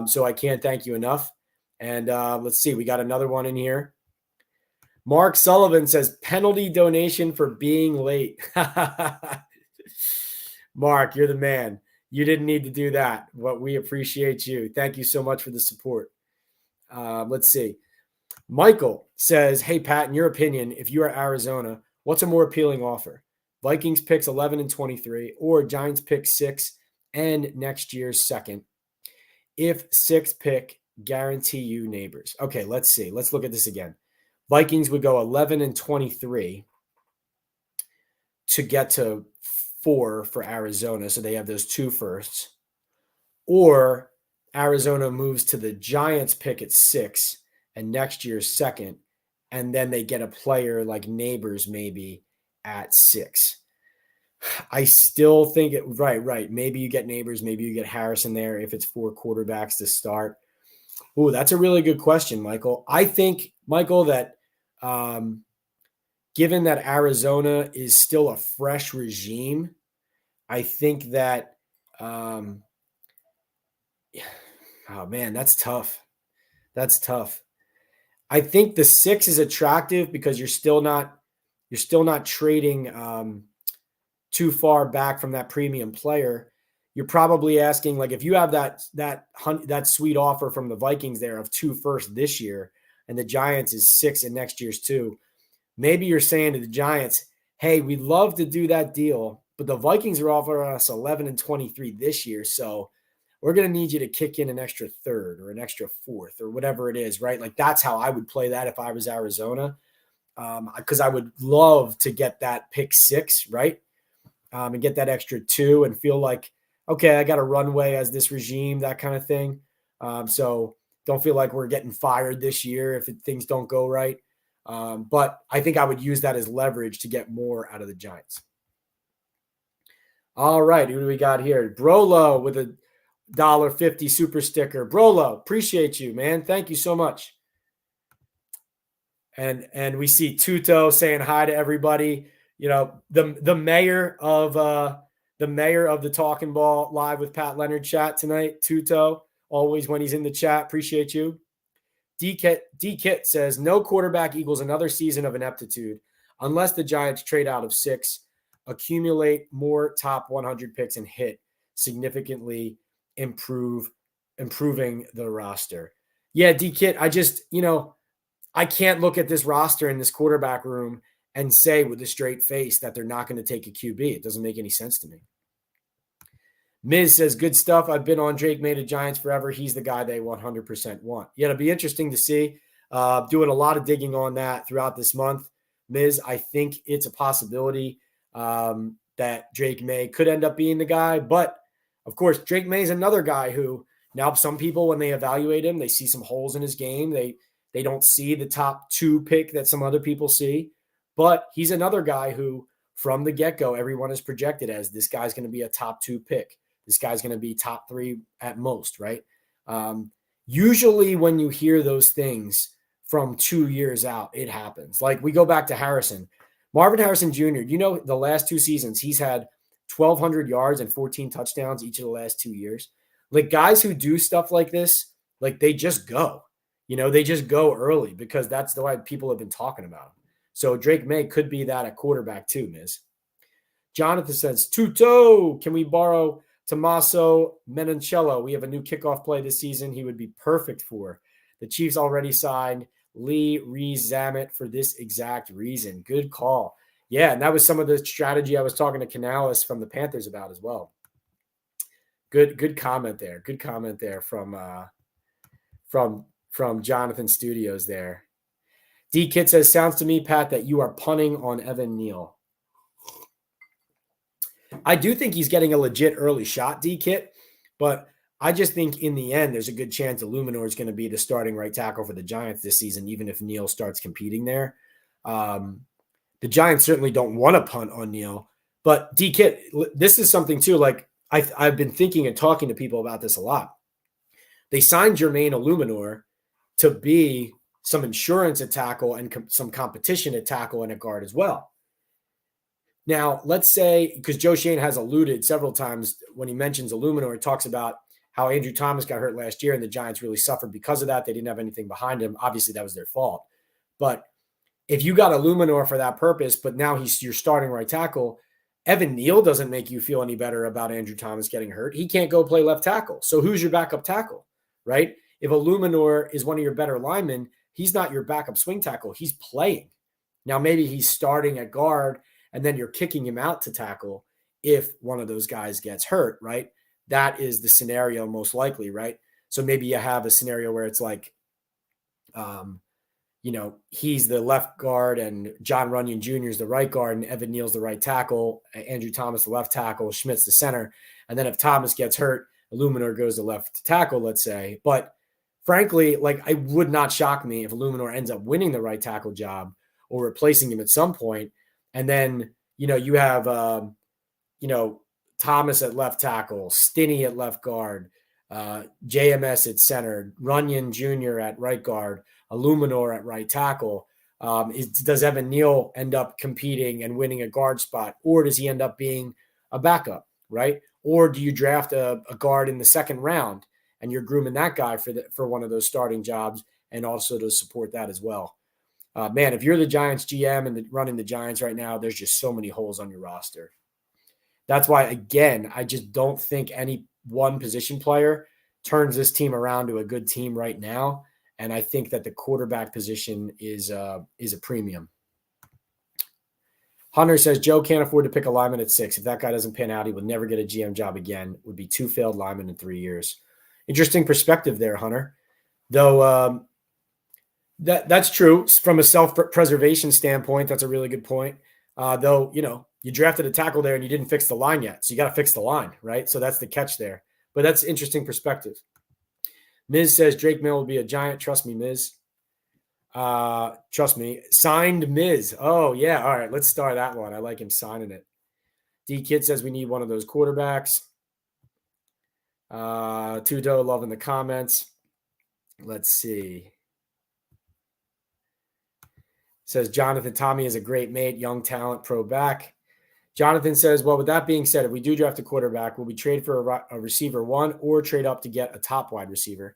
So I can't thank you enough. And let's see, we got another one in here. Mark Sullivan says penalty donation for being late. Mark, you're the man. You didn't need to do that, but we appreciate you. Thank you so much for the support. Let's see. Michael says, hey, Pat, in your opinion, if you are Arizona, what's a more appealing offer? Vikings picks 11 and 23 or Giants pick 6 and next year's second. If 6th pick, guarantee you Nabers. Okay, let's see. Let's look at this again. Vikings would go 11 and 23 to get to 4 for Arizona. So they have those 2 firsts. Or Arizona moves to the Giants pick at 6 and next year's second. And then they get a player like Nabers maybe at 6. I still think it right. Maybe you get Nabers, maybe you get Harrison there if it's 4 quarterbacks to start. Oh, that's a really good question, Michael. I think, Michael, that given that Arizona is still a fresh regime, I think that oh man, that's tough. That's tough. I think the 6 is attractive because you're still not trading too far back from that premium player. You're probably asking, like, if you have that sweet offer from the Vikings there of 2 firsts this year, and the Giants is 6 in next year's 2, maybe you're saying to the Giants, hey, we'd love to do that deal, but the Vikings are offering us 11 and 23 this year, so we're going to need you to kick in an extra 3rd or an extra 4th or whatever it is, right? Like, that's how I would play that if I was Arizona, because I would love to get that pick 6, right? And get that extra 2 and feel like, okay, I got a runway as this regime, that kind of thing. So don't feel like we're getting fired this year if things don't go right. But I think I would use that as leverage to get more out of the Giants. All right, who do we got here? Brolo with a $1.50 super sticker. Brolo, appreciate you, man. Thank you so much. And we see Tuto saying hi to everybody. You know, the mayor of the Talkin Ball live with Pat Leonard chat tonight, Tuto, always when he's in the chat. Appreciate you. D-Kit says, no quarterback equals another season of ineptitude unless the Giants trade out of 6, accumulate more top 100 picks, and hit significantly improving the roster. Yeah, D-Kit, I can't look at this roster in this quarterback room and say with a straight face that they're not going to take a QB. It doesn't make any sense to me. Miz says, good stuff. I've been on Drake May to Giants forever. He's the guy they 100% want. Yeah, it'll be interesting to see. Doing a lot of digging on that throughout this month. Miz, I think it's a possibility that Drake May could end up being the guy. But, of course, Drake May is another guy who now some people, when they evaluate him, they see some holes in his game. They don't see the top 2 pick that some other people see. But he's another guy who, from the get-go, everyone is projected as this guy's going to be a top 2 pick. This guy's going to be top 3 at most, right? Usually when you hear those things from 2 years out, it happens. Like, we go back to Harrison. Marvin Harrison Jr., the last 2 seasons, he's had 1,200 yards and 14 touchdowns each of the last 2 years. Like, guys who do stuff like this, like, they just go. They just go early because that's the way people have been talking about him. So Drake May could be that at quarterback too, Miz. Jonathan says, Tuto, can we borrow Tommaso Menoncello? We have a new kickoff play this season he would be perfect for. The Chiefs already signed Lee Rees-Zammit for this exact reason. Good call. Yeah, and that was some of the strategy I was talking to Canales from the Panthers about as well. Good comment there. Good comment there from Jonathan Studios there. D-Kit says, sounds to me, Pat, that you are punting on Evan Neal. I do think he's getting a legit early shot, D-Kit, but I just think in the end, there's a good chance Illuminor is going to be the starting right tackle for the Giants this season, even if Neal starts competing there. The Giants certainly don't want to punt on Neal, but D-Kit, this is something too, like I've been thinking and talking to people about this a lot. They signed Jermaine Illuminor to be some insurance at tackle and some competition at tackle and at guard as well. Now, let's say, because Joe Shane has alluded several times when he mentions Illuminor, he talks about how Andrew Thomas got hurt last year and the Giants really suffered because of that. They didn't have anything behind him. Obviously, that was their fault. But if you got Illuminor for that purpose, but now you're starting right tackle, Evan Neal doesn't make you feel any better about Andrew Thomas getting hurt. He can't go play left tackle. So who's your backup tackle, right? If Illuminor is one of your better linemen, he's not your backup swing tackle. He's playing. Now, maybe he's starting at guard, and then you're kicking him out to tackle if one of those guys gets hurt, right? That is the scenario most likely, right? So maybe you have a scenario where it's like, he's the left guard and John Runyon Jr. is the right guard and Evan Neal's the right tackle, Andrew Thomas the left tackle, Schmidt's the center. And then if Thomas gets hurt, Illuminor goes to left tackle, let's say. But frankly, like, it would not shock me if Illuminor ends up winning the right tackle job or replacing him at some point. And then, you have, Thomas at left tackle, Stinney at left guard, JMS at center, Runyon Jr. at right guard, Illuminor at right tackle. Does Evan Neal end up competing and winning a guard spot, or does he end up being a backup, right? Or do you draft a guard in the second round and you're grooming that guy for one of those starting jobs and also to support that as well? Man, if you're the Giants GM and running the Giants right now, there's just so many holes on your roster. That's why, again, I just don't think any one position player turns this team around to a good team right now. And I think that the quarterback position is a premium. Hunter says, Joe can't afford to pick a lineman at 6. If that guy doesn't pan out, he will never get a GM job again. Would be 2 failed linemen in 3 years. Interesting perspective there, Hunter. Though that's true from a self-preservation standpoint. That's a really good point. Though, you drafted a tackle there and you didn't fix the line yet. So you got to fix the line, right? So that's the catch there. But that's interesting perspective. Miz says Drake Mill will be a Giant. Trust me, Miz. Trust me. Signed Miz. Oh, yeah. All right. Let's start that one. I like him signing it. D Kid says we need one of those quarterbacks. Tudo loving the comments. Let's see. Says Jonathan Tommy is a great mate, young talent, pro back. Jonathan says, well, with that being said, if we do draft a quarterback, will we trade for a receiver 1 or trade up to get a top wide receiver?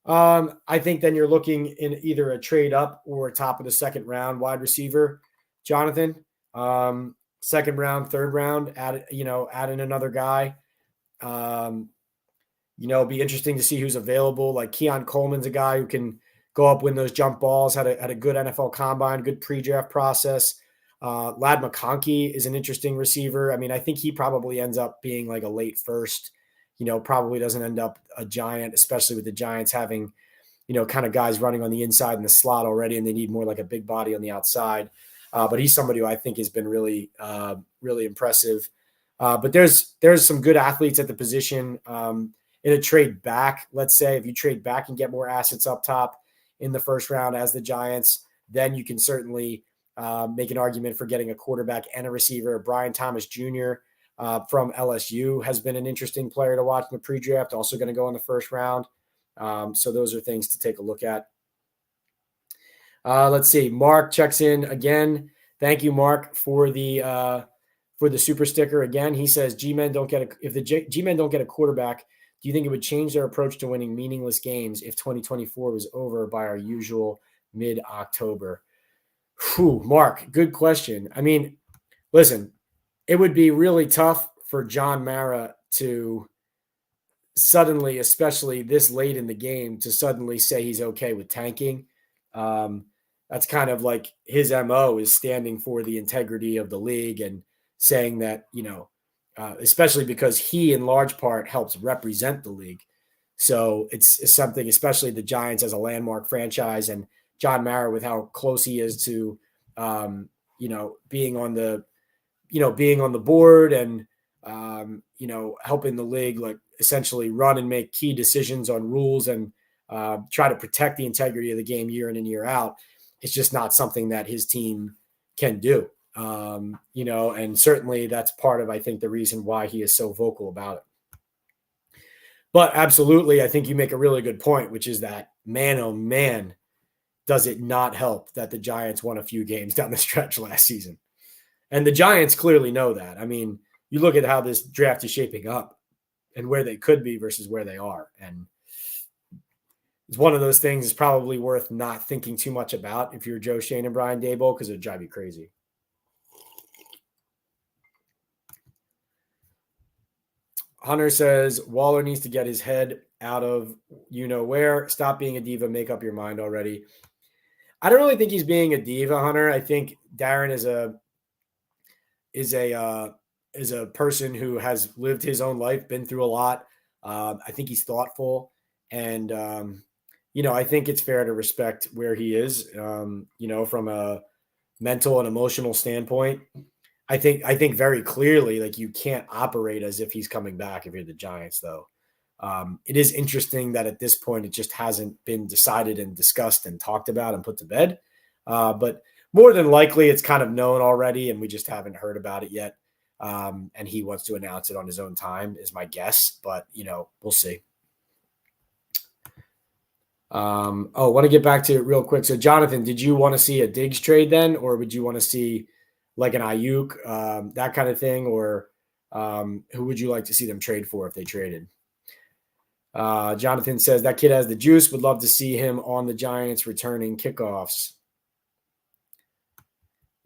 I think then you're looking in either a trade up or top of the second round wide receiver, Jonathan. Second round, third round, add in another guy. Be interesting to see who's available. Like Keon Coleman's a guy who can go up, win those jump balls, had a good NFL combine, good pre-draft process. Lad McConkey is an interesting receiver. I mean, I think he probably ends up being like a late first, probably doesn't end up a Giant, especially with the Giants having, kind of guys running on the inside in the slot already, and they need more like a big body on the outside. But he's somebody who I think has been really, really impressive. But there's some good athletes at the position. In a trade back, let's say, if you trade back and get more assets up top in the first round as the Giants, then you can certainly make an argument for getting a quarterback and a receiver. Brian Thomas Jr. From LSU has been an interesting player to watch in the pre-draft, also going to go in the first round. So those are things to take a look at. Let's see. Mark checks in again. Thank you, Mark, for the super sticker again. He says, if the G-men don't get a quarterback, do you think it would change their approach to winning meaningless games if 2024 was over by our usual mid-October? Mark, good question. I mean, listen, it would be really tough for John Mara to suddenly, especially this late in the game, to suddenly say he's okay with tanking. That's kind of like his MO, is standing for the integrity of the league and saying that, especially because he in large part helps represent the league. So it's something, especially the Giants as a landmark franchise, and John Mara with how close he is to, being on the board and, helping the league, like essentially run and make key decisions on rules and try to protect the integrity of the game year in and year out. It's just not something that his team can do. And certainly that's part of, I think, the reason why he is so vocal about it. But absolutely, I think you make a really good point, which is that, man, oh man, does it not help that the Giants won a few games down the stretch last season. And the Giants clearly know that. I mean, you look at how this draft is shaping up and where they could be versus where they are. And It's one of those things is probably worth not thinking too much about if you're Joe Shane and Brian Daboll, because it'd drive you crazy. Hunter says Waller needs to get his head out of where. Stop being a diva. Make up your mind already. I don't really think he's being a diva, Hunter. I think Darren is a person who has lived his own life, been through a lot. I think he's thoughtful, and I think it's fair to respect where he is. From a mental and emotional standpoint. I think very clearly, like, you can't operate as if he's coming back if you're the Giants, though. It is interesting that at this point, it just hasn't been decided and discussed and talked about and put to bed. But more than likely, it's kind of known already, and we just haven't heard about it yet. And he wants to announce it on his own time, is my guess. But, we'll see. I want to get back to it real quick. So, Jonathan, did you want to see a Diggs trade then, or would you want to see like an Ayuk, that kind of thing, or who would you like to see them trade for if they traded? Jonathan says that kid has the juice. Would love to see him on the Giants returning kickoffs.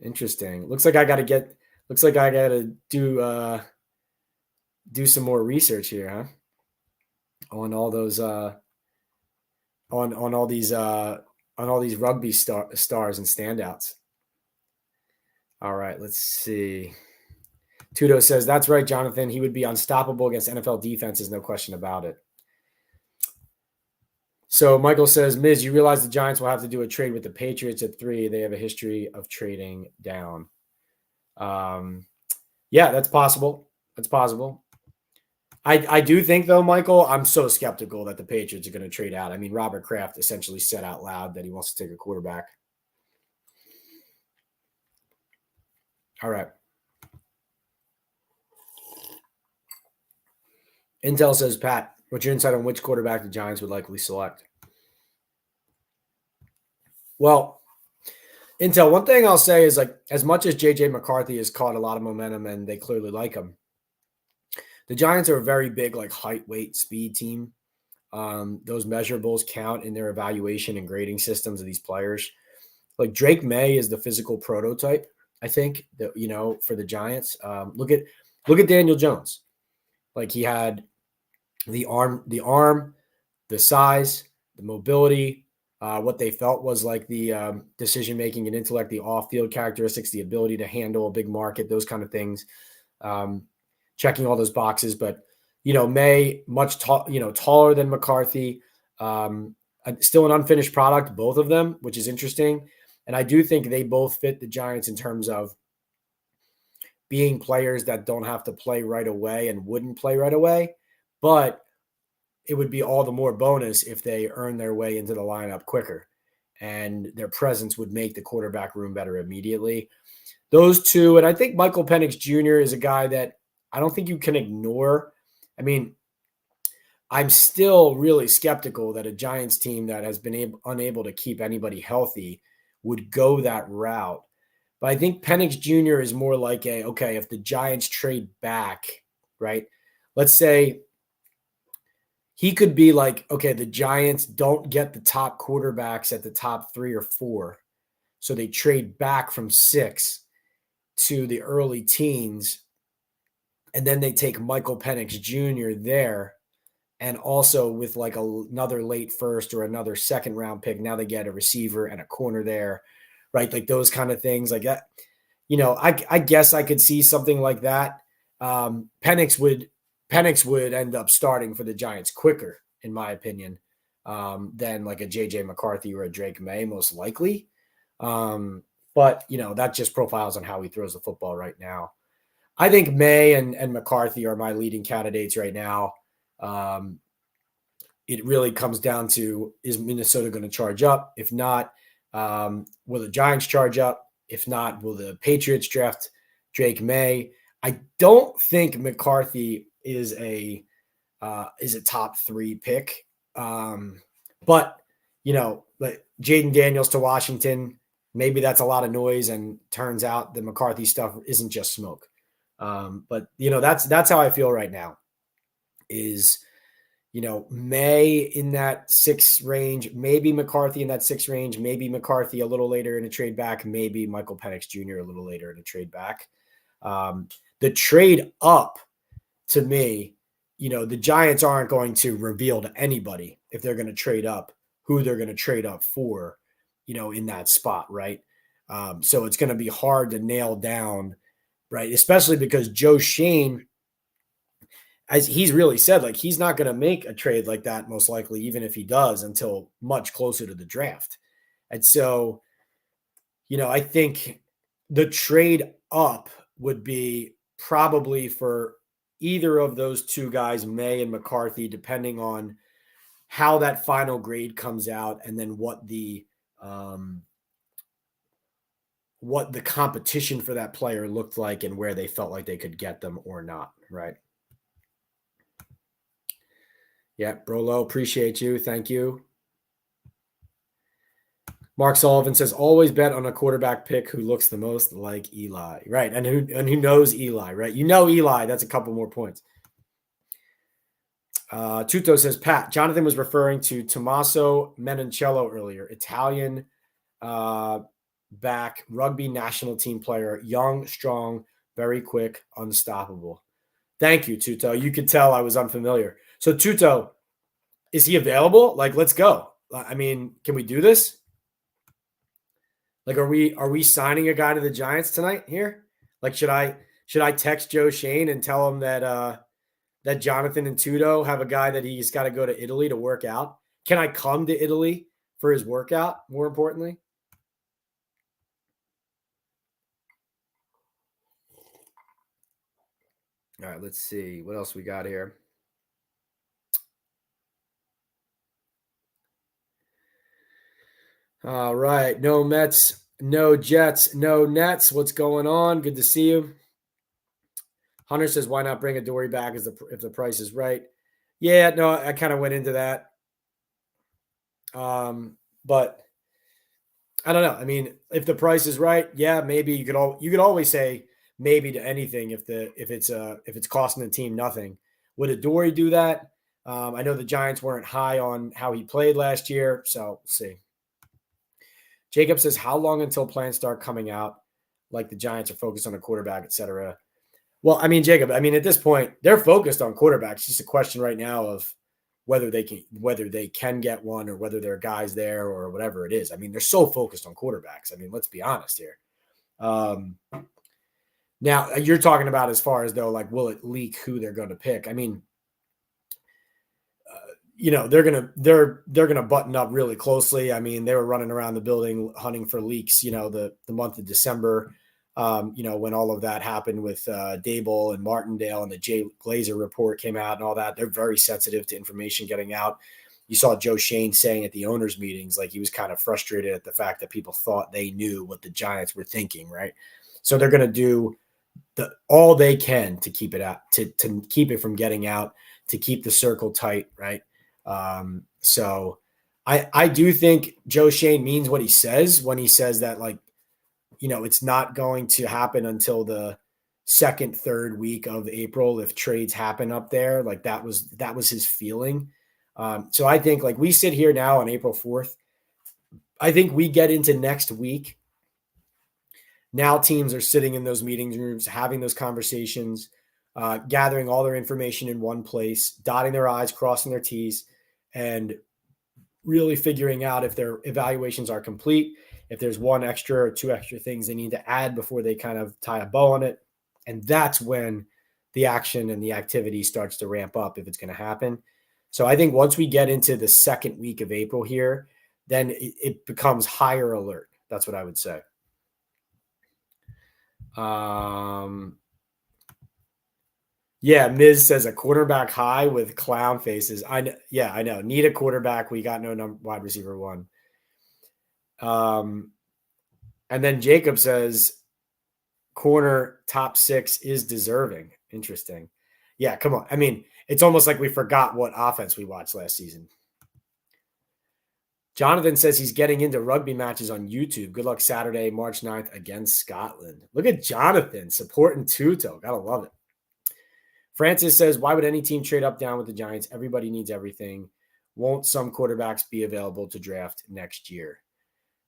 Interesting. Looks like I got to do some more research here, huh? On all those on all these rugby stars and standouts. All right, let's see. Tudo says, that's right, Jonathan. He would be unstoppable against NFL defenses, no question about it. So Michael says, Miz, you realize the Giants will have to do a trade with the Patriots at 3. They have a history of trading down. Yeah, that's possible. That's possible. I do think, though, Michael, I'm so skeptical that the Patriots are going to trade out. I mean, Robert Kraft essentially said out loud that he wants to take a quarterback. All right. Intel says, Pat, what's your insight on which quarterback the Giants would likely select? Well, Intel, one thing I'll say is, like, as much as J.J. McCarthy has caught a lot of momentum and they clearly like him, the Giants are a very big, like, height, weight, speed team. Those measurables count in their evaluation and grading systems of these players. Like, Drake May is the physical prototype, I think, that, for the Giants. Look at Daniel Jones. Like, he had the arm, the size, the mobility, what they felt was like the decision-making and intellect, the off-field characteristics, the ability to handle a big market, those kind of things, checking all those boxes. But, May, much taller than McCarthy, still an unfinished product, both of them, which is interesting. And I do think they both fit the Giants in terms of being players that don't have to play right away and wouldn't play right away. But it would be all the more bonus if they earn their way into the lineup quicker, and their presence would make the quarterback room better immediately. Those two, and I think Michael Penix Jr. is a guy that I don't think you can ignore. I mean, I'm still really skeptical that a Giants team that has been unable to keep anybody healthy would go that route. But I think Penix Jr. is more like if the Giants trade back, right? Let's say he could be like, okay, the Giants don't get the top quarterbacks at the top 3 or 4. So they trade back from 6 to the early teens. And then they take Michael Penix Jr. there. And also with like another late first or another second round pick, now they get a receiver and a corner there, right? Like those kind of things like that. I guess I could see something like that. Penix would end up starting for the Giants quicker, in my opinion, than like a J.J. McCarthy or a Drake May, most likely. But, that just profiles on how he throws the football right now. I think May and McCarthy are my leading candidates right now. It really comes down to, is Minnesota going to charge up? If not, will the Giants charge up? If not, will the Patriots draft Drake May? I don't think McCarthy is a top 3 pick. But Jaden Daniels to Washington, maybe that's a lot of noise, and turns out the McCarthy stuff isn't just smoke. But that's how I feel right now is, May in that 6 range, maybe McCarthy in that 6 range, maybe McCarthy a little later in a trade back, maybe Michael Penix Jr. a little later in a trade back. The trade up, to me, the Giants aren't going to reveal to anybody if they're going to trade up who they're going to trade up for, in that spot, right? So it's going to be hard to nail down, right? Especially because Joe Schoen, as he's really said, like he's not going to make a trade like that, most likely, even if he does, until much closer to the draft. And so, I think the trade up would be probably for either of those two guys, May and McCarthy, depending on how that final grade comes out and then what the competition for that player looked like and where they felt like they could get them or not, right? Yeah, Brolo, appreciate you. Thank you. Mark Sullivan says, always bet on a quarterback pick who looks the most like Eli. Right, and who knows Eli, right? Eli, that's a couple more points. Tuto says, Pat, Jonathan was referring to Tommaso Menoncello earlier, Italian back, rugby national team player, young, strong, very quick, unstoppable. Thank you, Tuto. You could tell I was unfamiliar. So, Tuto, is he available? Like, let's go. I mean, can we do this? Like, are we signing a guy to the Giants tonight here? Like, should I text Joe Schoen and tell him that that Jonathan and Tuto have a guy that he's got to go to Italy to work out? Can I come to Italy for his workout, more importantly? All right, let's see. What else we got here? All right. No Mets, no Jets, no Nets. What's going on? Good to see you. Hunter says, why not bring Adoree back if the price is right? Yeah, no, I kind of went into that. But I don't know. I mean, if the price is right, yeah, maybe you could always say maybe to anything if it's costing the team nothing. Would Adoree do that? I know the Giants weren't high on how he played last year, so we'll see. Jacob says, how long until plans start coming out? Like the Giants are focused on a quarterback, et cetera. Well, I mean, Jacob, at this point, they're focused on quarterbacks. It's just a question right now of whether they can get one or whether there are guys there or whatever it is. I mean, they're so focused on quarterbacks. I mean, let's be honest here. Now you're talking about as far as though, like, will it leak who they're going to pick? I mean, they're gonna button up really closely. I mean, they were running around the building hunting for leaks. The month of December. When all of that happened with Dable and Martindale and the Jay Glazer report came out and all that, they're very sensitive to information getting out. You saw Joe Schoen saying at the owners' meetings, like he was kind of frustrated at the fact that people thought they knew what the Giants were thinking, right? So they're going to do all they can to keep it out, to keep it from getting out, to keep the circle tight, right? So I do think Joe Schoen means what he says when he says that, like, it's not going to happen until the second, third week of April if trades happen up there. Like that was his feeling. So I think, like, we sit here now on April 4th. I think we get into next week. Now teams are sitting in those meeting rooms, having those conversations, gathering all their information in one place, dotting their I's, crossing their T's, and really figuring out if their evaluations are complete, if there's one extra or two extra things they need to add before they kind of tie a bow on it. And that's when the action and the activity starts to ramp up, if it's going to happen. So I think once we get into the second week of April here, then it becomes higher alert. That's what I would say. Yeah, Miz says a quarterback high with clown faces. I know. Need a quarterback. We got no wide receiver one. And then Jacob says corner top 6 is deserving. Interesting. Yeah, come on. I mean, it's almost like we forgot what offense we watched last season. Jonathan says he's getting into rugby matches on YouTube. Good luck Saturday, March 9th against Scotland. Look at Jonathan supporting Tuto. Gotta love it. Francis says, why would any team trade up down with the Giants? Everybody needs everything. Won't some quarterbacks be available to draft next year?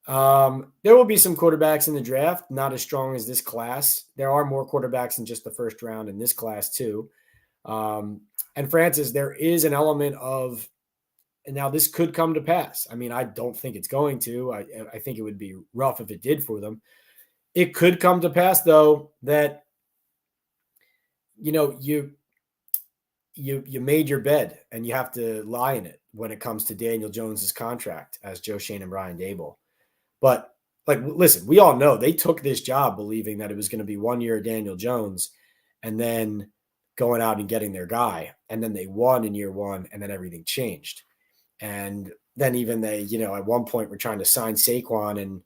There will be some quarterbacks in the draft, not as strong as this class. There are more quarterbacks in just the first round in this class too. And Francis, there is an element of, and now this could come to pass. I mean, I don't think it's going to. I think it would be rough if it did for them. It could come to pass, though, that you made your bed and you have to lie in it when it comes to Daniel Jones's contract as Joe Schoen and Brian Daboll. But listen, we all know they took this job believing that it was going to be 1 year of Daniel Jones and then going out and getting their guy. And then they won in year one and then everything changed. And then even they, at one point were trying to sign Saquon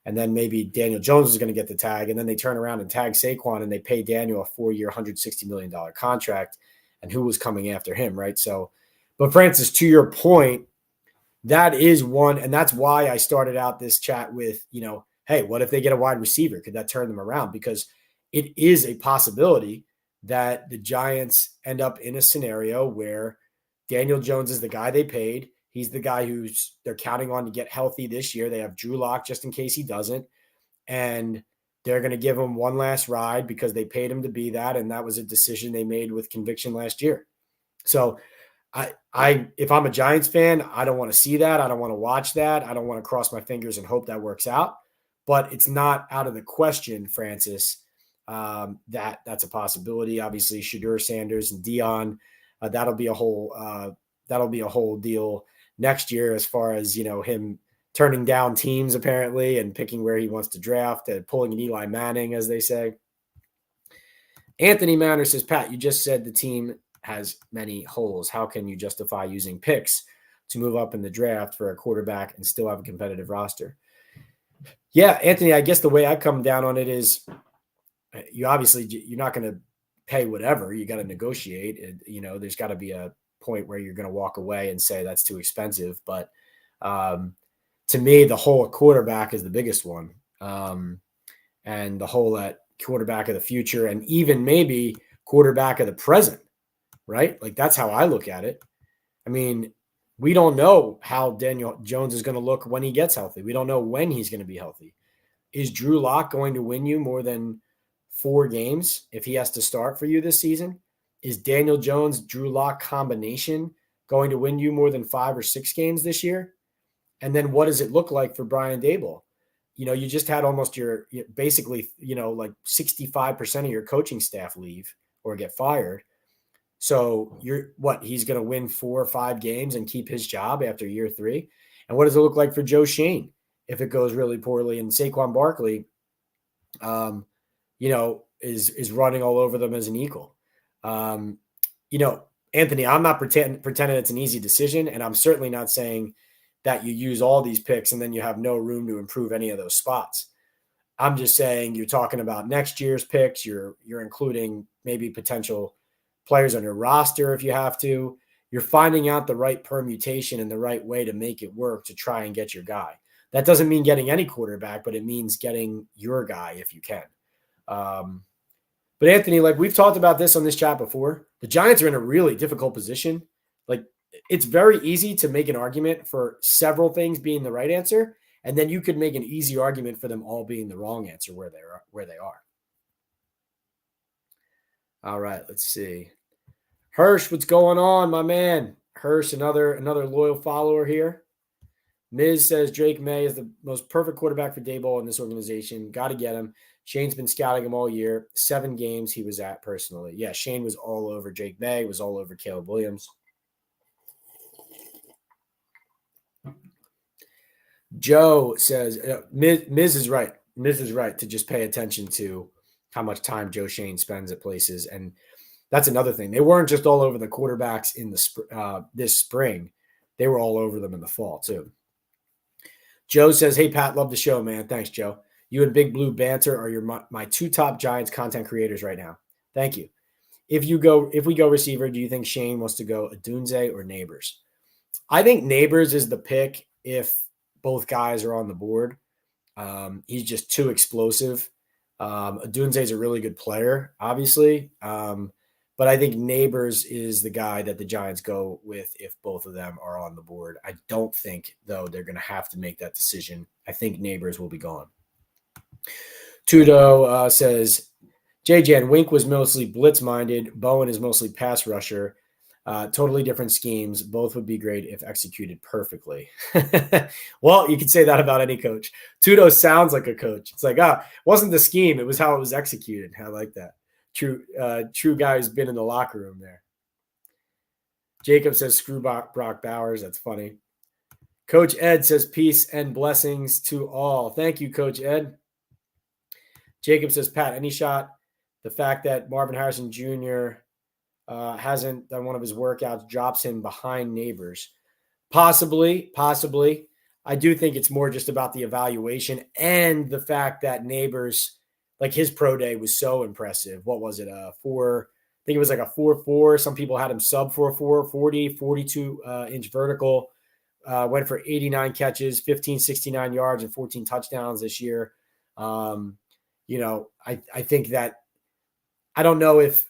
and then maybe Daniel Jones was going to get the tag. And then they turn around and tag Saquon and they pay Daniel a 4-year, $160 million contract. And who was coming after him, right? So, but Francis, to your point, that is one, and that's why I started out this chat with, hey, what if they get a wide receiver? Could that turn them around? Because it is a possibility that the Giants end up in a scenario where Daniel Jones is the guy they paid. He's the guy they're counting on to get healthy this year. They have Drew Lock just in case he doesn't. And they're going to give him one last ride because they paid him to be that. And that was a decision they made with conviction last year. So if I'm a Giants fan, I don't want to see that. I don't want to watch that. I don't want to cross my fingers and hope that works out. But it's not out of the question, Francis, that's a possibility. Obviously, Shadur Sanders and Dion, that'll be a whole deal next year as far as him turning down teams apparently and picking where he wants to draft and pulling an Eli Manning, as they say. Anthony Manor says, Pat, you just said the team has many holes. How can you justify using picks to move up in the draft for a quarterback and still have a competitive roster? Yeah, Anthony, I guess the way I come down on it is you're not going to pay whatever. You got to negotiate. There's got to be a point where you're going to walk away and say that's too expensive. But to me, the hole at quarterback is the biggest one. And the hole at quarterback of the future and even maybe quarterback of the present, right? Like that's how I look at it. I mean, we don't know how Daniel Jones is going to look when he gets healthy. We don't know when he's going to be healthy. Is Drew Lock going to win you more than 4 games if he has to start for you this season? Is Daniel Jones, Drew Lock combination going to win you more than 5 or 6 games this year? And then what does it look like for Brian Daboll? You just had almost basically, like 65% of your coaching staff leave or get fired. So he's going to win 4 or 5 games and keep his job after year 3. And what does it look like for Joe Schoen if it goes really poorly? And Saquon Barkley, is running all over them as an eagle. Anthony, I'm not pretending it's an easy decision. And I'm certainly not saying that you use all these picks and then you have no room to improve any of those spots. I'm just saying you're talking about next year's picks. You're including maybe potential players on your roster if you have to. You're finding out the right permutation and the right way to make it work to try and get your guy. That doesn't mean getting any quarterback, but it means getting your guy if you can. But Anthony, like we've talked about this on this chat before, the Giants are in a really difficult position. Like it's very easy to make an argument for several things being the right answer. And then you could make an easy argument for them all being the wrong answer where they are. All right, let's see. Hirsch, what's going on, my man? Hirsch, another loyal follower here. Miz says Drake May is the most perfect quarterback for Daboll in this organization. Got to get him. Shane's been scouting him all year. 7 games he was at personally. Yeah, Shane was all over Drake May, was all over Caleb Williams. Joe says, Miz is right. Miz is right to just pay attention to how much time Joe Schoen spends at places. And that's another thing. They weren't just all over the quarterbacks in this spring. They were all over them in the fall too. Joe says, hey, Pat, love the show, man. Thanks, Joe. You and Big Blue Banter are my 2 top Giants content creators right now. Thank you. If we go receiver, do you think Shane wants to go Adunze or Nabers? I think Nabers is the pick if both guys are on the board. He's just too explosive. Adunze is a really good player, obviously. But I think Nabers is the guy that the Giants go with if both of them are on the board. I don't think, though, they're going to have to make that decision. I think Nabers will be gone. Tudo says, JJ and Wink was mostly blitz-minded. Bowen is mostly pass rusher. Totally different schemes. Both would be great if executed perfectly. Well, you can say that about any coach. Tudo sounds like a coach. It's like, it wasn't the scheme. It was how it was executed. I like that. True guy who's been in the locker room there. Jacob says, screw Brock Bowers. That's funny. Coach Ed says, peace and blessings to all. Thank you, Coach Ed. Jacob says, Pat, any shot? The fact that Marvin Harrison Jr. Hasn't done one of his workouts drops him behind Nabers. Possibly. I do think it's more just about the evaluation and the fact that Nabers, like his pro day was so impressive. What was it? I think it was like a 4.4. Some people had him sub 4.4, 42 inch vertical. Went for 89 catches, 69 yards, and 14 touchdowns this year. I think that I don't know if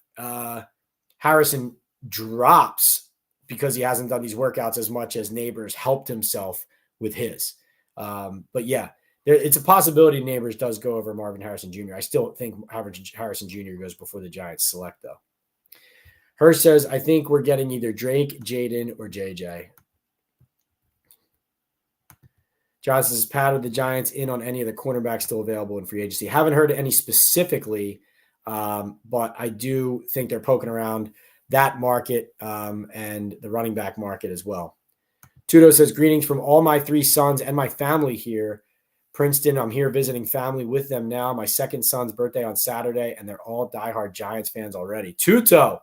Harrison drops because he hasn't done these workouts as much as Nabers helped himself with his. But yeah, it's a possibility Nabers does go over Marvin Harrison Jr. I still think Harrison Jr. goes before the Giants select, though. Hirsch says, I think we're getting either Drake, Jaden, or JJ. Johnson says, Pat, are the Giants in on any of the cornerbacks still available in free agency? Haven't heard any specifically, but I do think they're poking around that market and the running back market as well. Tudo says, greetings from all my 3 sons and my family here. Princeton, I'm here visiting family with them now. My second son's birthday on Saturday, and they're all diehard Giants fans already. Tuto,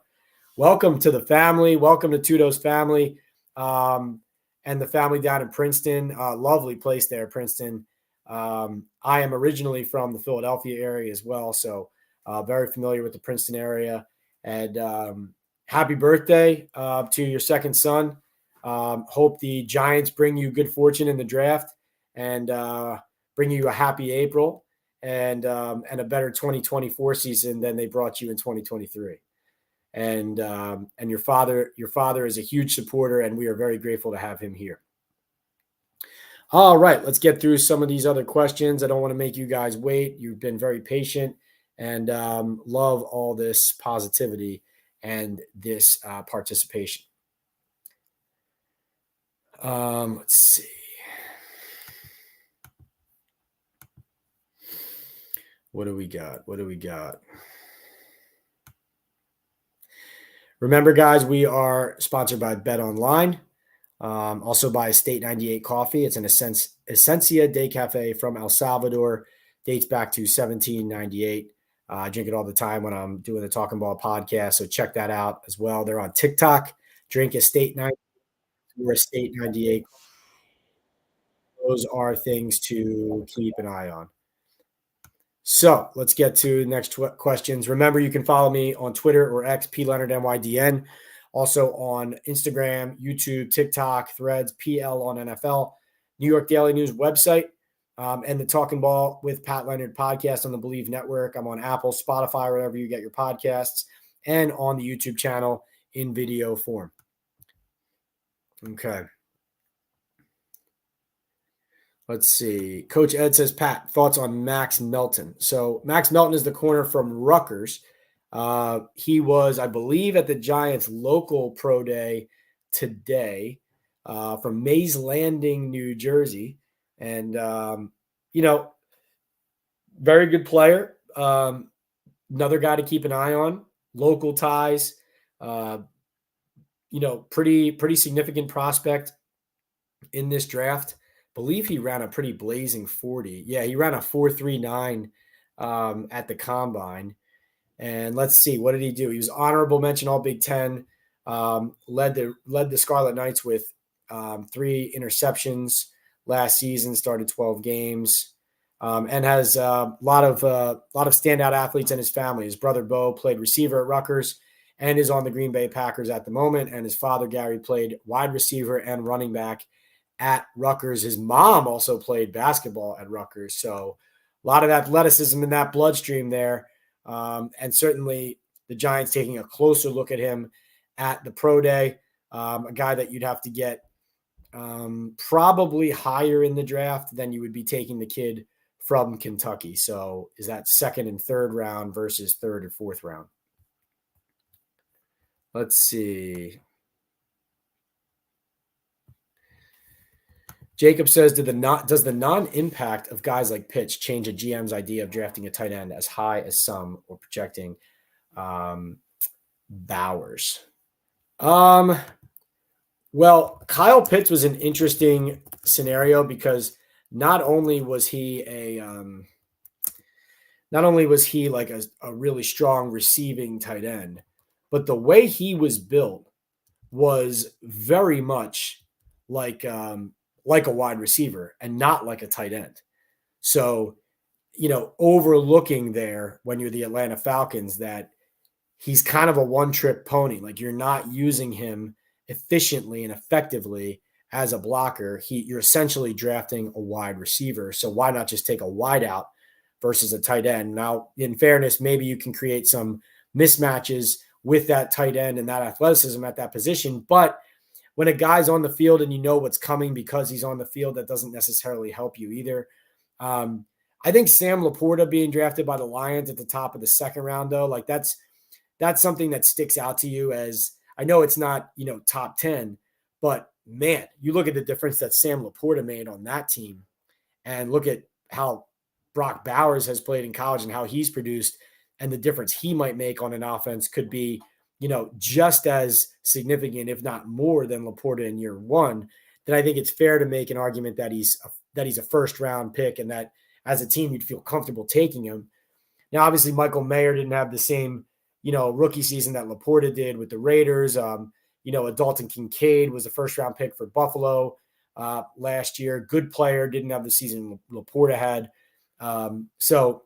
welcome to the family. Welcome to Tudo's family and the family down in Princeton. Lovely place there, Princeton. I am originally from the Philadelphia area as well, so very familiar with the Princeton area. And happy birthday to your second son. Hope the Giants bring you good fortune in the draft and bring you a happy April and a better 2024 season than they brought you in 2023. And your father is a huge supporter, and we are very grateful to have him here. All right, let's get through some of these other questions. I don't want to make you guys wait. You've been very patient, and love all this positivity and this participation. Let's see. What do we got? Remember, guys, we are sponsored by Bet Online, also by Estate 98 Coffee. It's an Essencia Day Cafe from El Salvador. Dates back to 1798. I drink it all the time when I'm doing the Talkin Ball podcast, so check that out as well. They're on TikTok. Drink Estate 98 or Estate 98. Those are things to keep an eye on. So let's get to next questions. Remember, you can follow me on Twitter or X, PLeonardNYDN. Also on Instagram, YouTube, TikTok, Threads, PL on NFL, New York Daily News website, and the Talkin Ball with Pat Leonard podcast on the Believe Network. I'm on Apple, Spotify, wherever you get your podcasts, and on the YouTube channel in video form. Okay. Let's see. Coach Ed says, Pat, thoughts on Max Melton. So Max Melton is the corner from Rutgers. He was, I believe, at the Giants local pro day today from Mays Landing, New Jersey. And, very good player. Another guy to keep an eye on. Local ties. Pretty significant prospect in this draft. Believe he ran a pretty blazing 40. Yeah, he ran a 4.39 at the combine. And let's see, what did he do? He was honorable mention All Big Ten. Led the Scarlet Knights with 3 interceptions last season. Started 12 games, and has a lot of standout athletes in his family. His brother Bo played receiver at Rutgers and is on the Green Bay Packers at the moment. And his father Gary played wide receiver and running back at Rutgers. His mom also played basketball at Rutgers. So a lot of athleticism in that bloodstream there. And certainly the Giants taking a closer look at him at the pro day, a guy that you'd have to get probably higher in the draft than you would be taking the kid from Kentucky. So is that second and third round versus third or fourth round? Let's see. Jacob says, does the non-impact of guys like Pitts change a GM's idea of drafting a tight end as high as some or projecting Bowers? Well, Kyle Pitts was an interesting scenario because not only was he like a really strong receiving tight end, but the way he was built was very much like a wide receiver and not like a tight end. So, overlooking there when you're the Atlanta Falcons that he's kind of a one-trick pony. Like you're not using him efficiently and effectively as a blocker. You're essentially drafting a wide receiver. So why not just take a wide out versus a tight end? Now, in fairness, maybe you can create some mismatches with that tight end and that athleticism at that position. But when a guy's on the field and you know what's coming because he's on the field, that doesn't necessarily help you either. I think Sam Laporta being drafted by the Lions at the top of the second round, though, like that's something that sticks out to you as I know it's not, top 10, but man, you look at the difference that Sam Laporta made on that team and look at how Brock Bowers has played in college and how he's produced and the difference he might make on an offense could be, just as significant, if not more than Laporta in year one, then I think it's fair to make an argument that he's a first round pick and that as a team, you'd feel comfortable taking him. Now, obviously Michael Mayer didn't have the same, rookie season that Laporta did with the Raiders. A Dalton Kincaid was a first round pick for Buffalo last year. Good player, didn't have the season Laporta had. So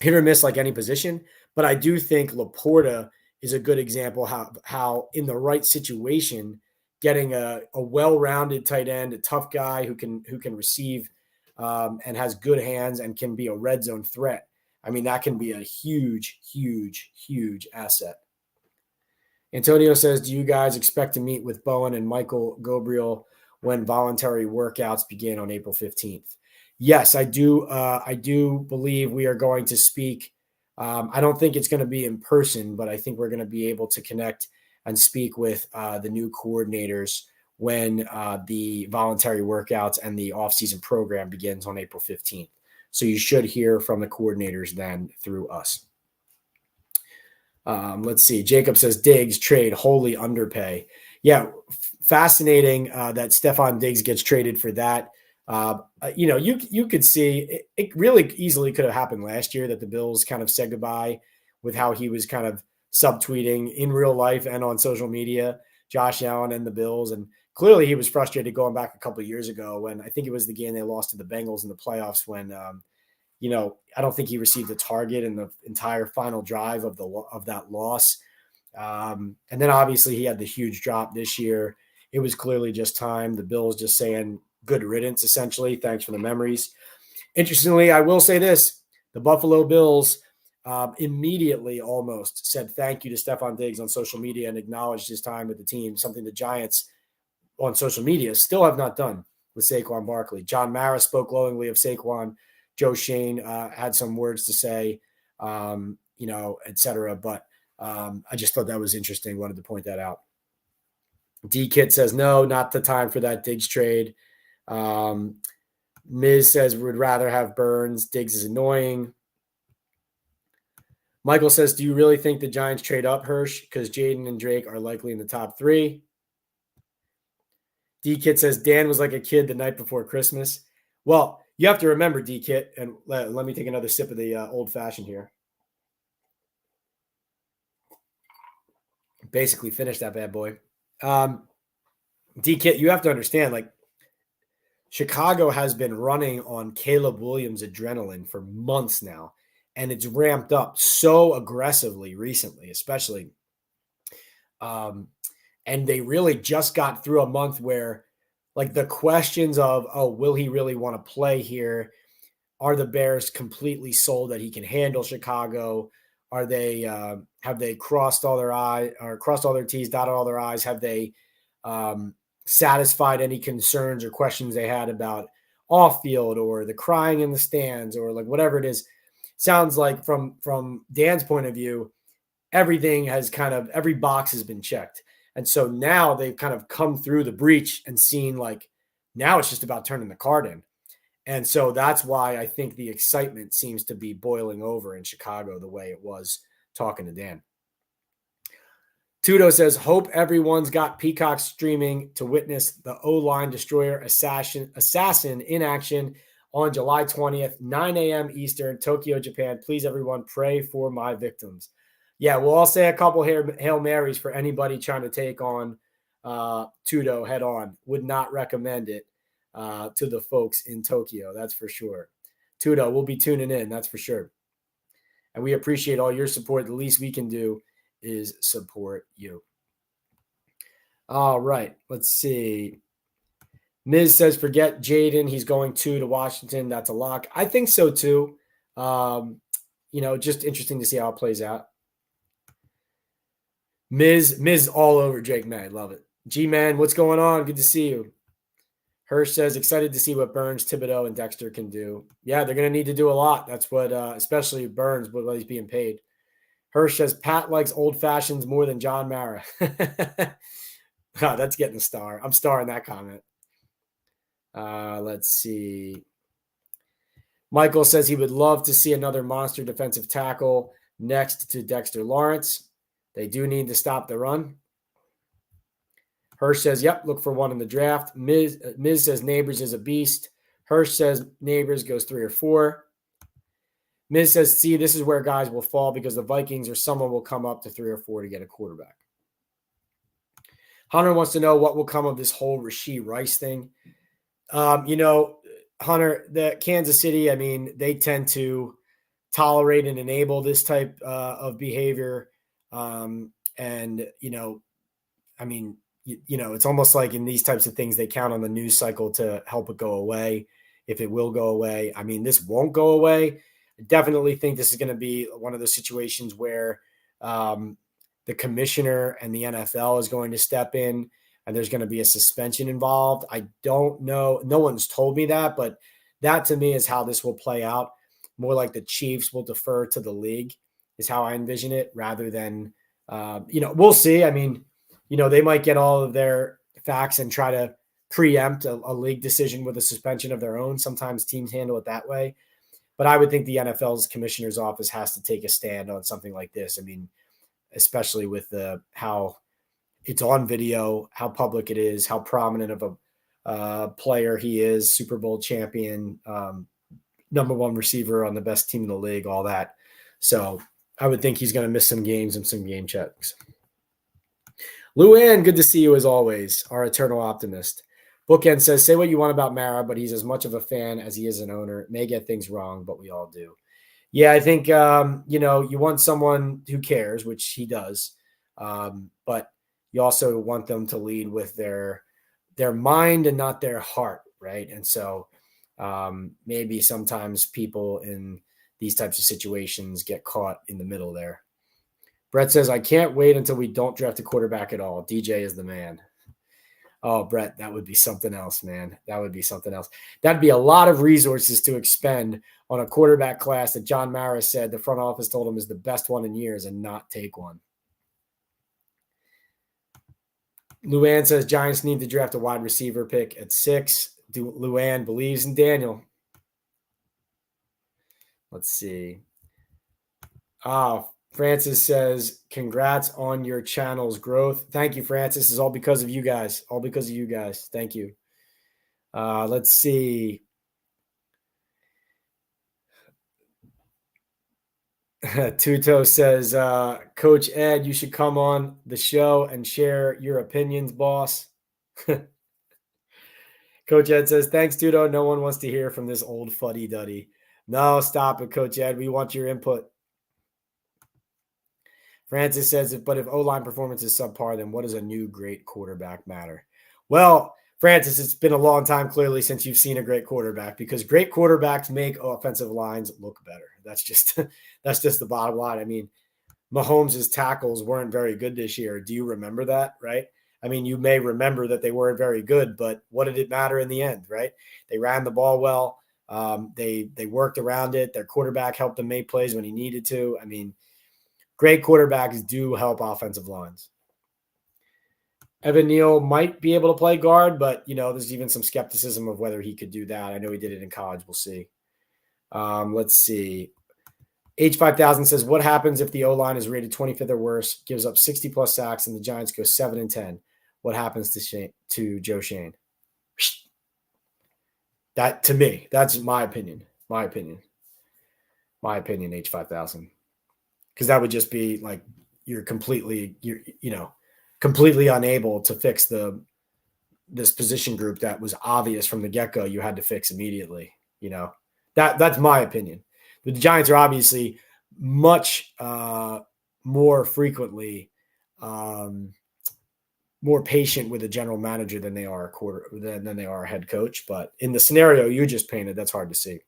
hit or miss like any position, but I do think Laporta is a good example how in the right situation, getting a well-rounded tight end, a tough guy who can receive and has good hands and can be a red zone threat. I mean, that can be a huge, huge, huge asset. Antonio says, do you guys expect to meet with Bowen and Michael Gabriel when voluntary workouts begin on April 15th? Yes, I do. I do believe we are going to speak. I don't think it's going to be in person, but I think we're going to be able to connect and speak with the new coordinators when the voluntary workouts and the offseason program begins on April 15th. So you should hear from the coordinators then through us. Let's see. Jacob says Diggs trade wholly underpay. Yeah, fascinating that Stefon Diggs gets traded for that. You could see it really easily could have happened last year that the Bills kind of said goodbye with how he was kind of subtweeting in real life and on social media, Josh Allen and the Bills. And clearly he was frustrated going back a couple of years ago when I think it was the game they lost to the Bengals in the playoffs when, I don't think he received a target in the entire final drive of that loss. And then obviously he had the huge drop this year. It was clearly just time. The Bills just saying good riddance, essentially. Thanks for the memories. Interestingly, I will say this. The Buffalo Bills immediately almost said thank you to Stefon Diggs on social media and acknowledged his time with the team, something the Giants on social media still have not done with Saquon Barkley. John Mara spoke glowingly of Saquon. Joe Shane had some words to say, et cetera. But I just thought that was interesting. Wanted to point that out. D-Kit says, no, not the time for that Diggs trade. Miz says would rather have Burns. Diggs is annoying. Michael says, do you really think the Giants trade up, Hirsch? Because Jaden and Drake are likely in the top 3. D-Kit says, Dan was like a kid the night before Christmas. Well, you have to remember, D-Kit, and let me take another sip of the old-fashioned here. Basically finished that bad boy. D-Kit, you have to understand, like, Chicago has been running on Caleb Williams adrenaline for months now, and it's ramped up so aggressively recently, especially. And they really just got through a month where, like, the questions of, will he really want to play here? Are the Bears completely sold that he can handle Chicago? Are they have they crossed all their T's, dotted all their I's? Have they satisfied any concerns or questions they had about off field or the crying in the stands or like whatever it is? Sounds like from Dan's point of view, everything has every box has been checked. And so now they've kind of come through the breach and seen like now it's just about turning the card in. And so that's why I think the excitement seems to be boiling over in Chicago the way it was talking to Dan. Tudo says, hope everyone's got Peacock streaming to witness the O-line destroyer assassin in action on July 20th, 9 a.m. Eastern, Tokyo, Japan. Please, everyone, pray for my victims. Yeah, we'll all say a couple Hail Marys for anybody trying to take on Tudo head on. Would not recommend it to the folks in Tokyo, that's for sure. Tudo, we'll be tuning in, that's for sure. And we appreciate all your support. The least we can do is support you. All right, let's see. Miz says, forget Jaden. He's going to Washington. That's a lock. I think so too. Just interesting to see how it plays out. Miz all over Jake May. Love it. G-Man, what's going on? Good to see you. Hirsch says, excited to see what Burns, Thibodeau, and Dexter can do. Yeah, they're going to need to do a lot. That's what, especially Burns, what he's being paid. Hirsch says, Pat likes old fashions more than John Mara. Oh, that's getting a star. I'm starring that comment. Let's see. Michael says he would love to see another monster defensive tackle next to Dexter Lawrence. They do need to stop the run. Hirsch says, yep, look for one in the draft. Miz says Nabers is a beast. Hirsch says Nabers goes 3 or 4. Miz says, see, this is where guys will fall because the Vikings or someone will come up to 3 or 4 to get a quarterback. Hunter wants to know what will come of this whole Rashee Rice thing. Hunter, the Kansas City, I mean, they tend to tolerate and enable this type of behavior. It's almost like in these types of things, they count on the news cycle to help it go away. If it will go away, I mean, this won't go away. I definitely think this is going to be one of those situations where the commissioner and the NFL is going to step in and there's going to be a suspension involved. I don't know. No one's told me that, but that to me is how this will play out. More like the Chiefs will defer to the league is how I envision it rather than, we'll see. I mean, they might get all of their facts and try to preempt a league decision with a suspension of their own. Sometimes teams handle it that way. But I would think the NFL's commissioner's office has to take a stand on something like this. I mean, especially with how it's on video, how public it is, how prominent of a player he is, Super Bowl champion, number 1 receiver on the best team in the league, all that. So I would think he's going to miss some games and some game checks. Luann, good to see you as always, our eternal optimist. Bookend says, say what you want about Mara, but he's as much of a fan as he is an owner. May get things wrong, but we all do. Yeah, I think, you want someone who cares, which he does. But you also want them to lead with their mind and not their heart, right? And so maybe sometimes people in these types of situations get caught in the middle there. Brett says, I can't wait until we don't draft a quarterback at all. DJ is the man. Oh, Brett, that would be something else, man. That would be something else. That'd be a lot of resources to expend on a quarterback class that John Mara said the front office told him is the best one in years and not take one. Luann says Giants need to draft a wide receiver pick at 6. Luann believes in Daniel. Let's see. Francis says, congrats on your channel's growth. Thank you, Francis. It's all because of you guys. All because of you guys. Thank you. Let's see. Tuto says, Coach Ed, you should come on the show and share your opinions, boss. Coach Ed says, thanks, Tuto. No one wants to hear from this old fuddy-duddy. No, stop it, Coach Ed. We want your input. Francis says, but if O-line performance is subpar, then what does a new great quarterback matter? Well, Francis, it's been a long time clearly since you've seen a great quarterback because great quarterbacks make offensive lines look better. That's just the bottom line. I mean, Mahomes' tackles weren't very good this year. Do you remember that, right? I mean, you may remember that they weren't very good, but what did it matter in the end, right? They ran the ball well. They worked around it. Their quarterback helped them make plays when he needed to. I mean, great quarterbacks do help offensive lines. Evan Neal might be able to play guard, but, there's even some skepticism of whether he could do that. I know he did it in college. We'll see. Let's see. H5000 says, what happens if the O-line is rated 25th or worse, gives up 60-plus sacks, and the Giants go 7-10? What happens to Joe Shane? That, to me, that's my opinion. My opinion, H5000. Because that would just be like you're completely unable to fix this position group that was obvious from the get-go you had to fix immediately. That's my opinion. The Giants are obviously much more frequently more patient with a general manager than they are than they are a head coach. But in the scenario you just painted, that's hard to see.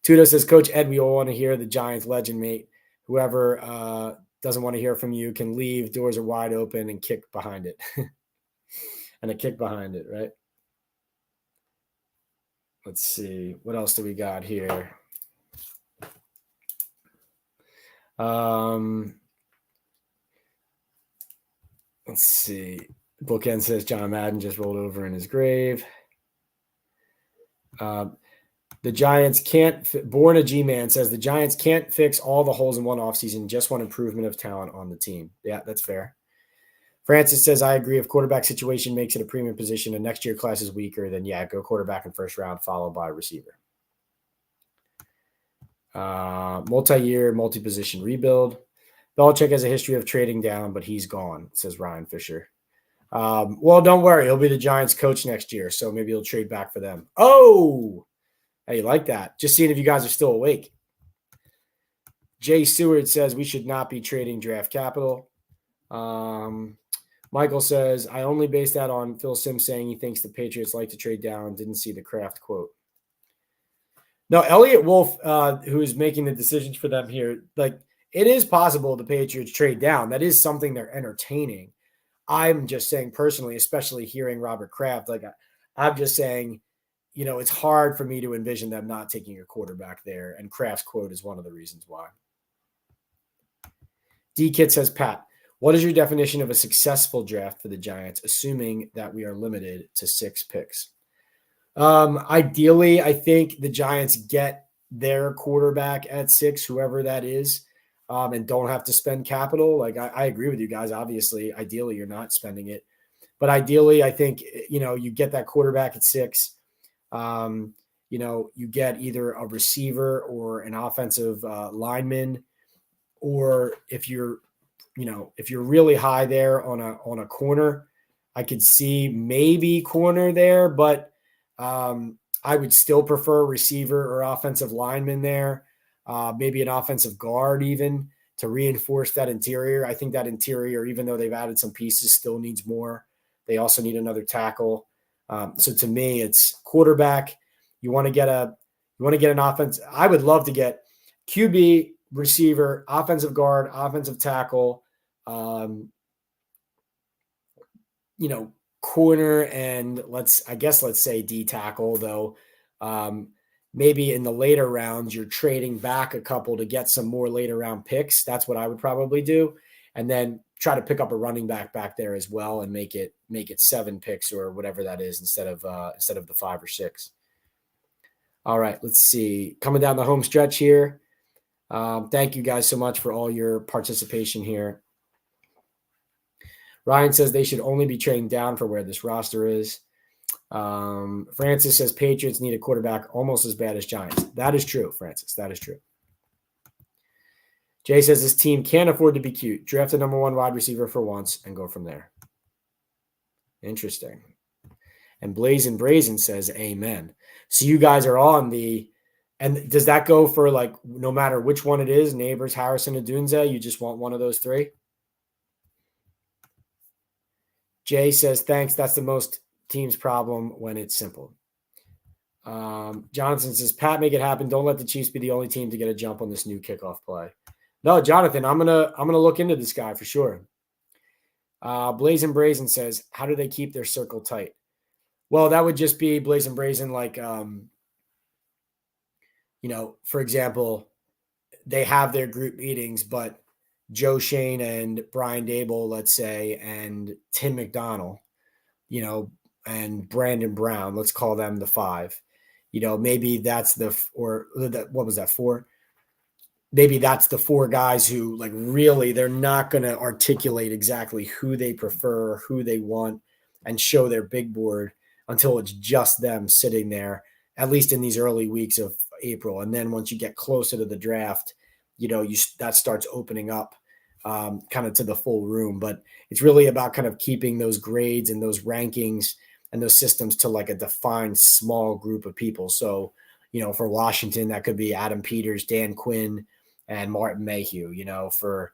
Tudo says, Coach Ed, we all want to hear the Giants legend, mate. Whoever doesn't want to hear from you can leave. Doors are wide open and kick behind it. And a kick behind it, right? Let's see. What else do we got here? Let's see. Bookend says John Madden just rolled over in his grave. The Giants can't – Born a G-Man says the Giants can't fix all the holes in one offseason, just want improvement of talent on the team. Yeah, that's fair. Francis says, I agree. If quarterback situation makes it a premium position and next year class is weaker, then go quarterback in first round, followed by receiver. Multi-year, multi-position rebuild. Belichick has a history of trading down, but he's gone, says Ryan Fisher. Well, don't worry. He'll be the Giants coach next year, so maybe he'll trade back for them. Oh, hey, like that. Just seeing if you guys are still awake. Jay Seward says we should not be trading draft capital. Michael says, I only based that on Phil Simms saying he thinks the Patriots like to trade down. Didn't see the Kraft quote. No, Elliot Wolf, who is making the decisions for them here, it is possible the Patriots trade down. That is something they're entertaining. I'm just saying personally, especially hearing Robert Kraft, I'm just saying, it's hard for me to envision them not taking a quarterback there. And Kraft's quote is one of the reasons why. D-Kit says, Pat, what is your definition of a successful draft for the Giants, assuming that we are limited to 6 picks? Ideally, I think the Giants get their quarterback at 6, whoever that is, and don't have to spend capital. I agree with you guys. Obviously, ideally, you're not spending it. But ideally, I think, you get that quarterback at 6. You get either a receiver or an offensive lineman, or if you're really high there on a corner, I could see maybe corner there, but I would still prefer receiver or offensive lineman there, maybe an offensive guard even to reinforce that interior. I think that interior, even though they've added some pieces, still needs more. They also need another tackle. So to me, it's quarterback. You want to get an offense. I would love to get QB, receiver, offensive guard, offensive tackle, corner, and let's say D tackle, though. Maybe in the later rounds, you're trading back a couple to get some more later round picks. That's what I would probably do. And then try to pick up a running back there as well and make it 7 picks or whatever that is instead of the 5 or 6. All right, let's see. Coming down the home stretch here. Thank you guys so much for all your participation here. Ryan says they should only be trading down for where this roster is. Francis says Patriots need a quarterback almost as bad as Giants. That is true, Francis. That is true. Jay says this team can't afford to be cute. Draft a number 1 wide receiver for once and go from there. Interesting. And Blazin' Brazen says amen. So you guys are on the – and does that go for no matter which one it is, Nabers, Harrison, and Dunze? You just want one of those 3? Jay says, thanks. That's the most team's problem when it's simple. Johnson says, Pat, make it happen. Don't let the Chiefs be the only team to get a jump on this new kickoff play. No, Jonathan, I'm gonna look into this guy for sure. Blazing Brazen says, how do they keep their circle tight? Well, that would just be Blazing Brazen, like for example, they have their group meetings, but Joe Shane and Brian Dable, let's say, and Tim McDonald, and Brandon Brown, let's call them the five. Maybe that's what was that, four? Maybe that's the four guys who, like, really, they're not going to articulate exactly who they prefer, who they want, and show their big board until it's just them sitting there, at least in these early weeks of April. And then once you get closer to the draft, that starts opening up kind of to the full room. But it's really about kind of keeping those grades and those rankings and those systems to like a defined small group of people. So, for Washington, that could be Adam Peters, Dan Quinn, and Martin Mayhew. For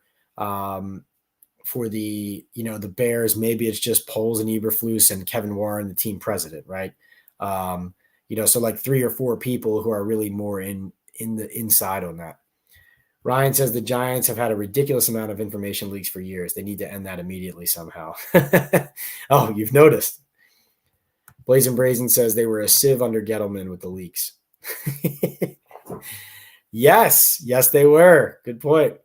the the Bears, maybe it's just Poles and Eberflus and Kevin Warren, the team president, right? So like 3 or 4 people who are really more in the inside on that. Ryan says the Giants have had a ridiculous amount of information leaks for years. They need to end that immediately somehow. Oh, you've noticed. Blazing Brazen says they were a sieve under Gettleman with the leaks. Yes, they were. Good point.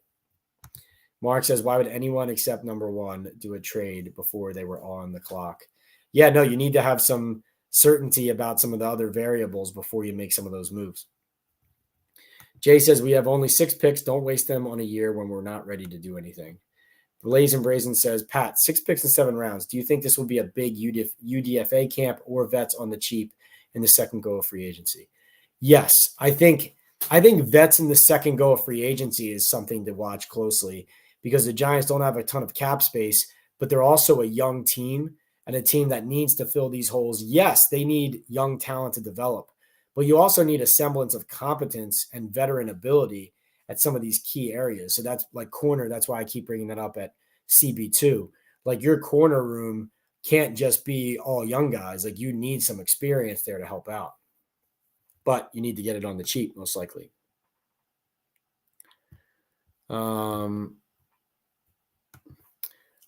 Mark says, why would anyone except number one do a trade before they were on the clock? Yeah, no, you need to have some certainty about some of the other variables before you make some of those moves. Jay says, we have only 6 picks. Don't waste them on a year when we're not ready to do anything. Blazing Brazen says, Pat, 6 picks in 7 rounds. Do you think this will be a big UDFA camp or vets on the cheap in the second go of free agency? Yes, I think vets in the second go of free agency is something to watch closely because the Giants don't have a ton of cap space, but they're also a young team and a team that needs to fill these holes. Yes, they need young talent to develop, but you also need a semblance of competence and veteran ability at some of these key areas. So that's like corner. That's why I keep bringing that up at CB2. Like your corner room can't just be all young guys. Like you need some experience there to help out, but you need to get it on the cheap, most likely.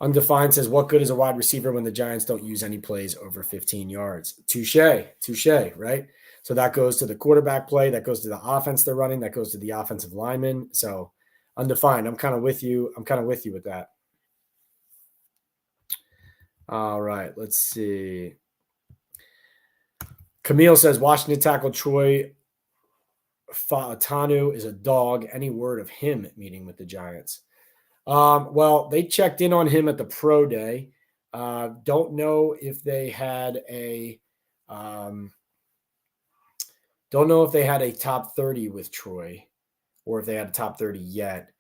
Undefined says, what good is a wide receiver when the Giants don't use any plays over 15 yards? Touche, right? So that goes to the quarterback play. That goes to the offense they're running. That goes to the offensive lineman. So undefined, I'm kind of with you. With that. All right, let's see. Camille says, Washington tackle Troy Fa'atanu is a dog. Any word of him meeting with the Giants? Well, they checked in on him at the pro day. Don't know if they had a top 30 with Troy or if they had a top 30 yet.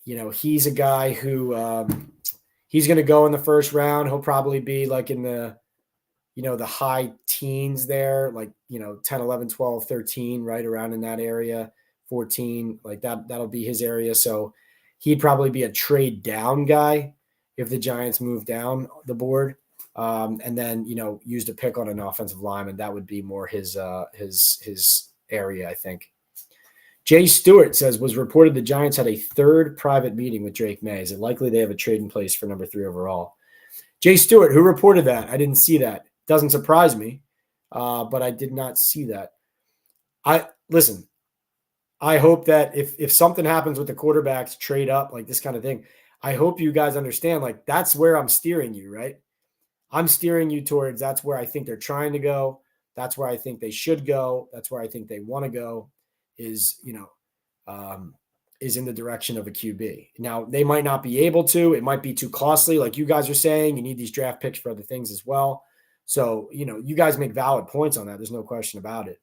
He's a guy who he's going to go in the first round. He'll probably be like in the the high teens there, like 10, 11, 12, 13, right around in that area, 14, like that'll be his area. So he'd probably be a trade down guy if the Giants move down the board, and then used a pick on an offensive lineman. That would be more his area, I think. Jay Stewart says, was reported the Giants had a 3rd private meeting with Drake May. Is it likely they have a trade in place for number 3 overall? Jay Stewart, who reported that? I didn't see that. Doesn't surprise me, but I did not see that. Listen. I hope that if something happens with the quarterbacks, trade up, like this kind of thing, I hope you guys understand, like that's where I'm steering you, right? I'm steering you towards that's where I think they're trying to go. That's where I think they should go. That's where I think they want to go is in the direction of a QB. Now, they might not be able to. It might be too costly. Like you guys are saying, you need these draft picks for other things as well. So, you guys make valid points on that. There's no question about it.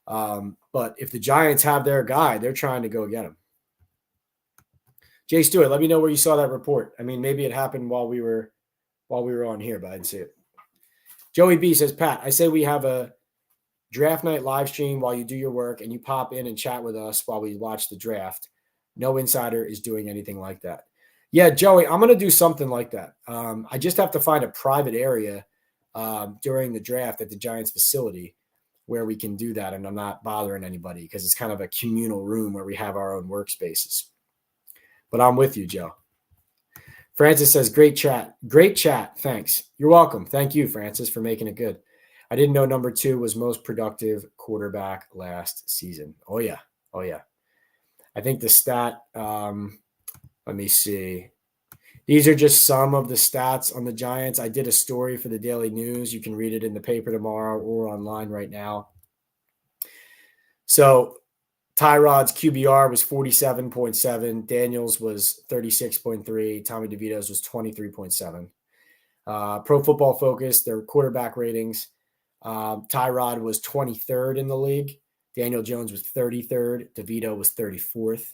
But if the Giants have their guy, they're trying to go get him. Jay Stewart, let me know where you saw that report. I mean, maybe it happened while we were on here, but I didn't see it. Joey B says, Pat, I say we have a draft night live stream while you do your work and you pop in and chat with us while we watch the draft. No insider is doing anything like that. Yeah, Joey, I'm going to do something like that. I just have to find a private area during the draft at the Giants facility where we can do that. And I'm not bothering anybody because it's kind of a communal room where we have our own workspaces. But I'm with you, Joe. Francis says, great chat. Great chat. Thanks. You're welcome. Thank you, Francis, for making it good. I didn't know number 2 was most productive quarterback last season. Oh, yeah. I think the stat, let me see. These are just some of the stats on the Giants. I did a story for the Daily News. You can read it in the paper tomorrow or online right now. So Tyrod's QBR was 47.7. Daniels was 36.3. Tommy DeVito's was 23.7. Pro Football Focus, their quarterback ratings. Tyrod was 23rd in the league. Daniel Jones was 33rd. DeVito was 34th.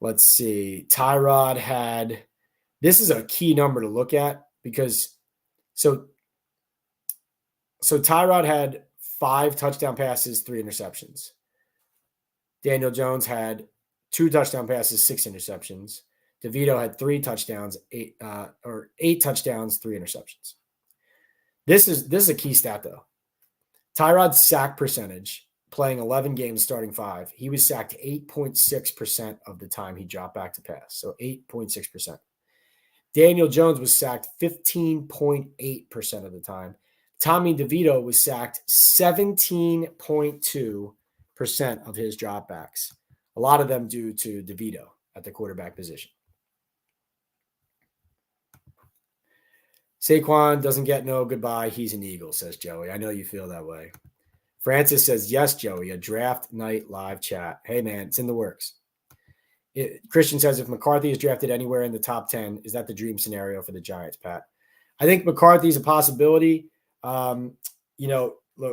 Let's see. Tyrod had – this is a key number to look at because – so Tyrod had 5 touchdown passes, 3 interceptions. Daniel Jones had 2 touchdown passes, 6 interceptions. DeVito had 3 touchdowns, 8 touchdowns, 3 interceptions. This is a key stat, though. Tyrod's sack percentage, playing 11 games, starting 5, he was sacked 8.6% of the time he dropped back to pass. So 8.6%. Daniel Jones was sacked 15.8% of the time. Tommy DeVito was sacked 17.2% of his dropbacks. A lot of them due to DeVito at the quarterback position. Saquon doesn't get no goodbye. He's an Eagle, says Joey. I know you feel that way. Francis says, yes, Joey, a draft night live chat. Hey, man, it's in the works. Christian says, if McCarthy is drafted anywhere in the top 10, is that the dream scenario for the Giants, Pat? I think McCarthy is a possibility. Look,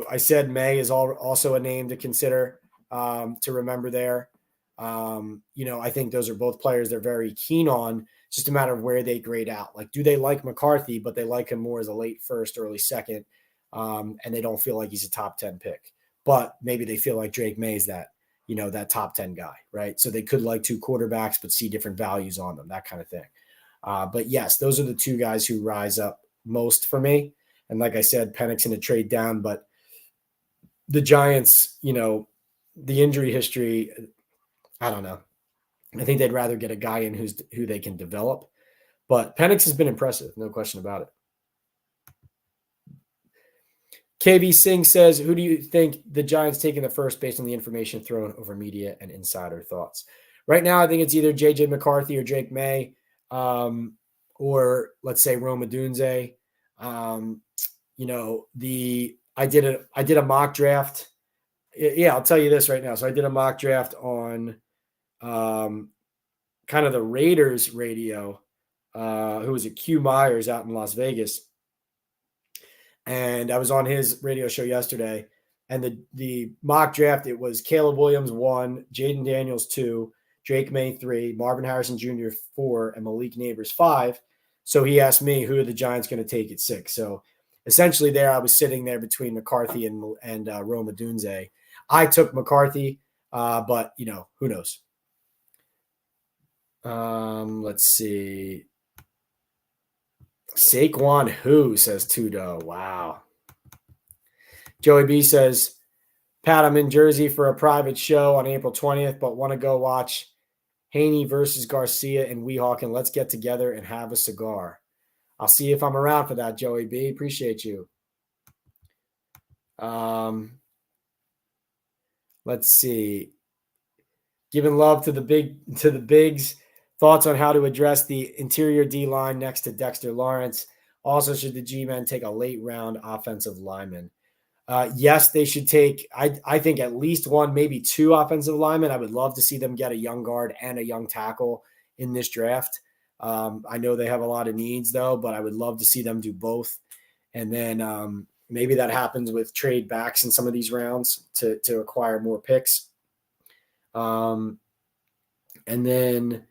I said May is also a name to consider, to remember there. I think those are both players they're very keen on. It's just a matter of where they grade out. Like, do they like McCarthy, but they like him more as a late first, early second, and they don't feel like he's a top 10 pick. But maybe they feel like Drake May's that top 10 guy, right? So they could like 2 quarterbacks, but see different values on them, that kind of thing. But yes, those are the 2 guys who rise up most for me. And like I said, Penix in a trade down, but the Giants, the injury history, I don't know. I think they'd rather get a guy in who they can develop. But Penix has been impressive, no question about it. KB Singh says, who do you think the Giants take in the first based on the information thrown over media and insider thoughts? Right now, I think it's either J.J. McCarthy or Drake May, or let's say Roma Dunze. I did a mock draft. Yeah, I'll tell you this right now. So I did a mock draft on kind of the Raiders radio, who was at Q Myers out in Las Vegas. And I was on his radio show yesterday. And the mock draft, it was Caleb Williams 1, Jaden Daniels 2, Drake May 3, Marvin Harrison Jr. 4, and Malik Nabers 5. So he asked me, who are the Giants going to take at 6? So essentially there I was sitting there between McCarthy and Roma Dunze. I took McCarthy, but, who knows? Let's see. Saquon who, says Tudo. Wow. Joey B says, Pat, I'm in Jersey for a private show on April 20th, but want to go watch Haney versus Garcia and Weehawken. Let's get together and have a cigar. I'll see if I'm around for that, Joey B. Appreciate you. Let's see. Giving love to the bigs. Thoughts on how to address the interior D-line next to Dexter Lawrence. Also, should the G-men take a late-round offensive lineman? Yes, they should take, I think, at least 1, maybe 2 offensive linemen. I would love to see them get a young guard and a young tackle in this draft. I know they have a lot of needs, though, but I would love to see them do both. And then maybe that happens with trade backs in some of these rounds to acquire more picks. And then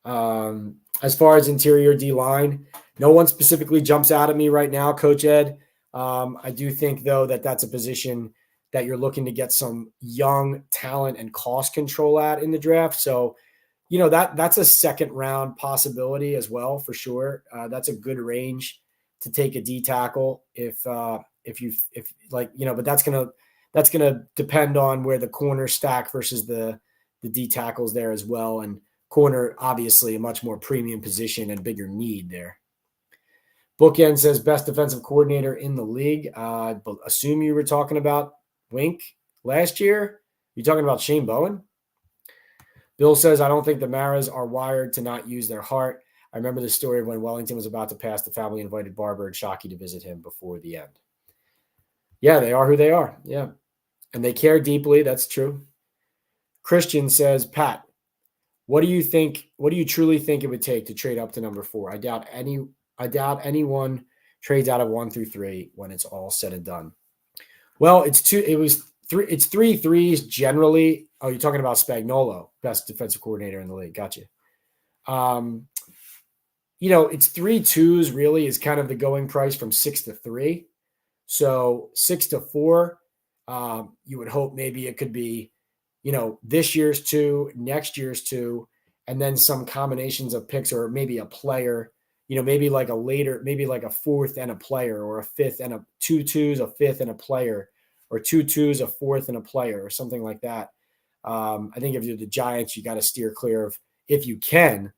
as far as interior D-line, no one specifically jumps out at me right now, Coach Ed. I do think, though, that's a position that you're looking to get some young talent and cost control at in the draft. So, that's a second-round possibility as well, for sure. That's a good range to take a D tackle but that's gonna depend on where the corners stack versus the the D tackles there as well. And corner, obviously, a much more premium position and bigger need there. Bookend says best defensive coordinator in the league. But assume you were talking about Wink last year. You talking about Shane Bowen? Bill says, I don't think the Maras are wired to not use their heart. I remember the story of when Wellington was about to pass, the family invited Barber and Shockey to visit him before the end. Yeah, they are who they are. Yeah. And they care deeply. That's true. Christian says, Pat, what do you truly think it would take to trade up to number 4? I doubt anyone trades out of 1 through 3 when it's all said and done. Well, it's 3 threes generally. Oh, you're talking about Spagnuolo, best defensive coordinator in the league. Gotcha. It's 3 2s really is kind of the going price from 6 to 3. So 6 to 4, you would hope maybe it could be, this year's 2, next year's 2, and then some combinations of picks or maybe a player, maybe like a 4th and a player, or a 5th and 2 2s, a 5th and a player, or 2 2s, a 4th and a player, or something like that. I think if you're the Giants, you got to steer clear of, if you can,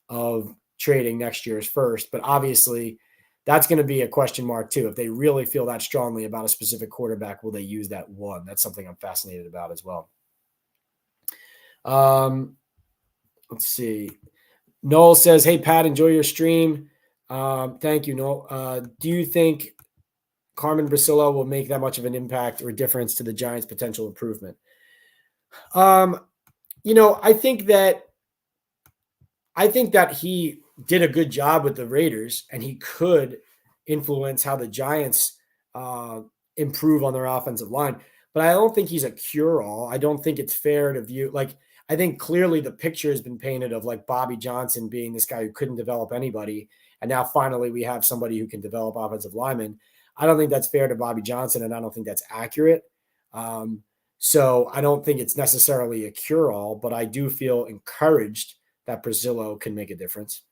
of trading next year's first. But obviously, that's going to be a question mark too. If they really feel that strongly about a specific quarterback, will they use that one? That's something I'm fascinated about as well. Let's see. Noel says, hey, Pat, enjoy your stream. Thank you, Noel. Do you think Carmen Brasillo will make that much of an impact or difference to the Giants' potential improvement? I think that he did a good job with the Raiders, and he could influence how the Giants improve on their offensive line. But I don't think he's a cure-all. I don't think it's fair to view, I think clearly the picture has been painted of Bobby Johnson being this guy who couldn't develop anybody, and now finally we have somebody who can develop offensive linemen. I don't think that's fair to Bobby Johnson, and I don't think that's accurate. So I don't think it's necessarily a cure-all, but I do feel encouraged that Brasillo can make a difference.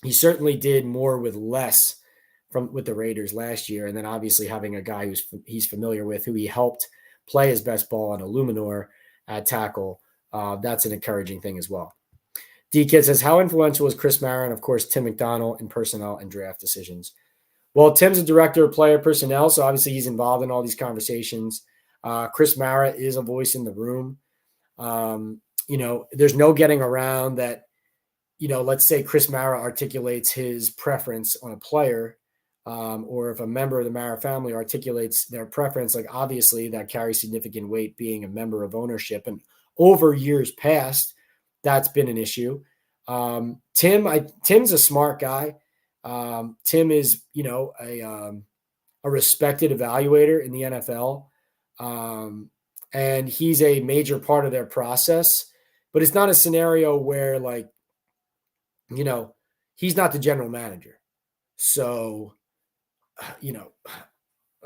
He certainly did more with less with the Raiders last year, and then obviously having a guy he's familiar with, who he helped play his best ball on Illuminor at tackle, that's an encouraging thing as well. D-Kid says, how influential is Chris Mara and, of course, Tim McDonald in personnel and draft decisions? Well, Tim's a director of player personnel, so obviously he's involved in all these conversations. Chris Mara is a voice in the room. There's no getting around that, let's say Chris Mara articulates his preference on a player, or if a member of the Mara family articulates their preference, obviously that carries significant weight being a member of ownership. And over years past, that's been an issue. Tim's a smart guy. Tim is, a respected evaluator in the NFL. And he's a major part of their process, but it's not a scenario where he's not the general manager. So,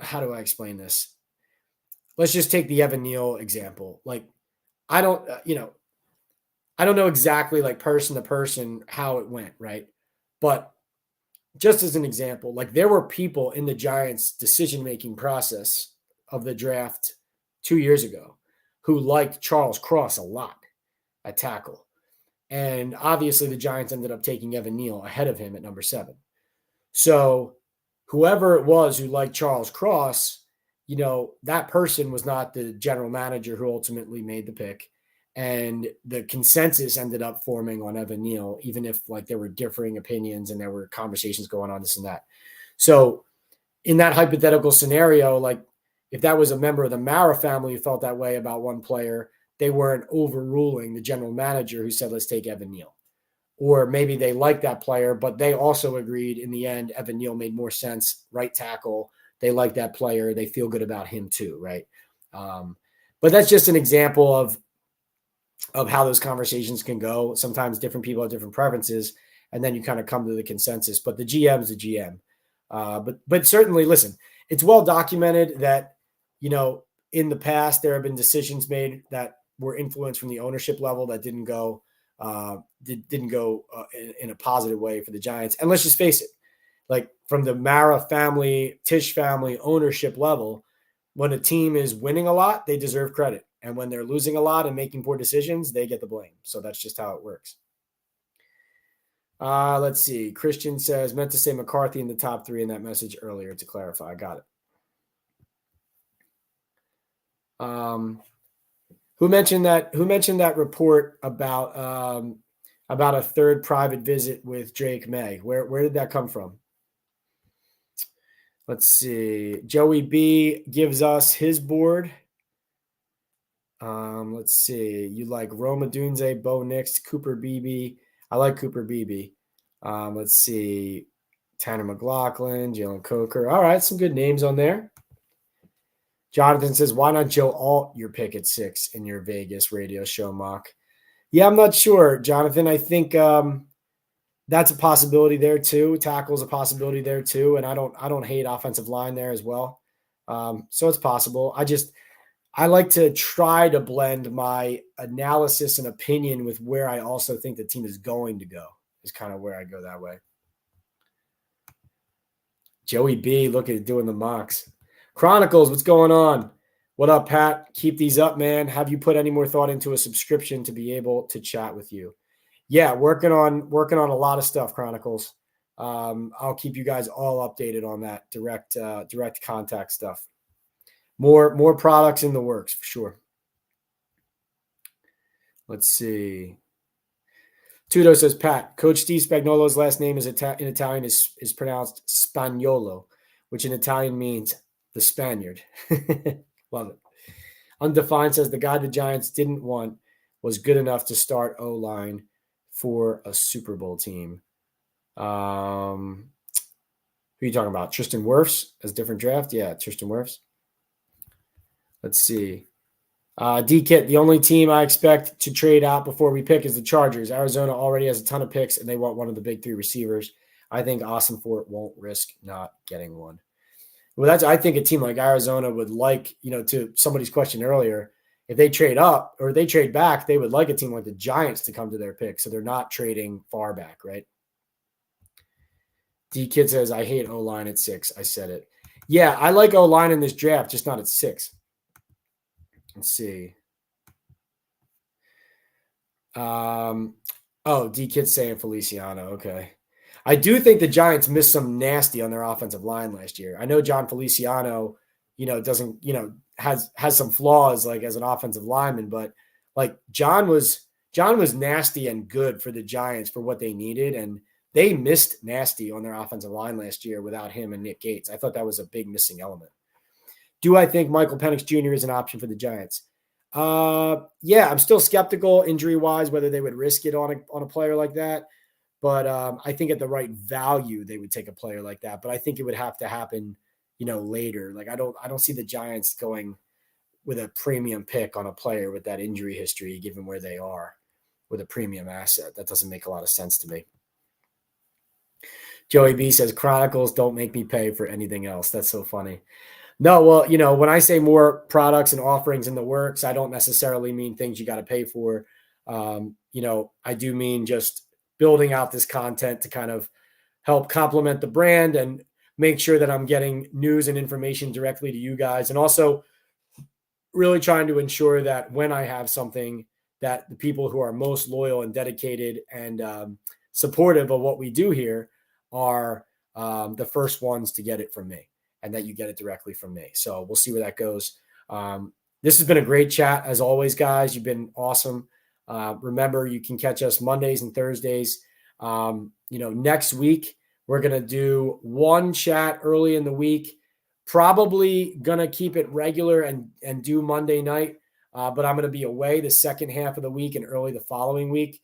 how do I explain this? Let's just take the Evan Neal example. I don't know exactly person to person how it went, right? But just as an example, there were people in the Giants' decision-making process of the draft 2 years ago who liked Charles Cross a lot at tackle. And obviously the Giants ended up taking Evan Neal ahead of him at number 7. So whoever it was who liked Charles Cross, that person was not the general manager who ultimately made the pick. And the consensus ended up forming on Evan Neal, even if there were differing opinions and there were conversations going on, this and that. So in that hypothetical scenario, if that was a member of the Mara family who felt that way about one player, they weren't overruling the general manager who said, let's take Evan Neal. Or maybe they liked that player, but they also agreed in the end, Evan Neal made more sense, right tackle. They like that player. They feel good about him too, right? But that's just an example of how those conversations can go. Sometimes different people have different preferences, and then you kind of come to the consensus. But the GM is the GM. But certainly, listen, it's well documented that, in the past, there have been decisions made that were influenced from the ownership level that didn't go in a positive way for the Giants. And let's just face it, from the Mara family, Tisch family ownership level, when a team is winning a lot, they deserve credit. And when they're losing a lot and making poor decisions, they get the blame. So that's just how it works. Let's see. Christian says, meant to say McCarthy in the top 3 in that message earlier to clarify. I got it. Who mentioned that report about a third private visit with Drake May? Where did that come from? Let's see. Joey B gives us his board. Let's see. You like Roma Dunze, Bo Nix, Cooper Beebe. I like Cooper Beebe. Let's see. Tanner McLaughlin, Jalen Coker. All right, some good names on there. Jonathan says, why not Joe Alt your pick at 6 in your Vegas radio show mock? Yeah, I'm not sure, Jonathan. I think that's a possibility there too. Tackle's a possibility there too. And I don't hate offensive line there as well. So it's possible. I like to try to blend my analysis and opinion with where I also think the team is going to go, is kind of where I go that way. Joey B, look at doing the mocks. Chronicles, what's going on? What up, Pat? Keep these up, man. Have you put any more thought into a subscription to be able to chat with you? Yeah, working on a lot of stuff, Chronicles. I'll keep you guys all updated on that direct contact stuff. More products in the works for sure. Let's see. Tudo says, Pat, Coach Steve Spagnuolo's last name in Italian is pronounced Spagnolo, which in Italian means the Spaniard. Love it. Undefined says the guy the Giants didn't want was good enough to start O-line for a Super Bowl team. Who are you talking about? Tristan Wirfs as different draft? Yeah, Tristan Wirfs. Let's see. D-Kit, the only team I expect to trade out before we pick is the Chargers. Arizona already has a ton of picks, and they want one of the big 3 receivers. I think Austin Fort won't risk not getting one. Well, I think a team like Arizona would like, to somebody's question earlier, if they trade up or they trade back, they would like a team like the Giants to come to their pick. So they're not trading far back, right? D-Kid says, I hate O-line at 6. I said it. Yeah, I like O-line in this draft, just not at 6. Let's see. D-Kid's saying Feliciano. Okay. I do think the Giants missed some nasty on their offensive line last year. I know John Feliciano, doesn't, has some flaws like as an offensive lineman, but like John was nasty and good for the Giants for what they needed. And they missed nasty on their offensive line last year without him and Nick Gates. I thought that was a big missing element. Do I think Michael Penix Jr. is an option for the Giants? Yeah, I'm still skeptical injury-wise whether they would risk it on a player like that. But I think at the right value they would take a player like that. But I think it would have to happen, later. Like I don't see the Giants going with a premium pick on a player with that injury history, given where they are with a premium asset. That doesn't make a lot of sense to me. Joey B says Chronicles don't make me pay for anything else. That's so funny. No, well, when I say more products and offerings in the works, I don't necessarily mean things you got to pay for. I do mean just building out this content to kind of help complement the brand and make sure that I'm getting news and information directly to you guys. And also really trying to ensure that when I have something that the people who are most loyal and dedicated and supportive of what we do here are the first ones to get it from me. And that you get it directly from me. So we'll see where that goes. This has been a great chat. As always, guys, you've been awesome. Remember, you can catch us Mondays and Thursdays. Next week, we're going to do one chat early in the week. Probably going to keep it regular and do Monday night. But I'm going to be away the second half of the week and early the following week.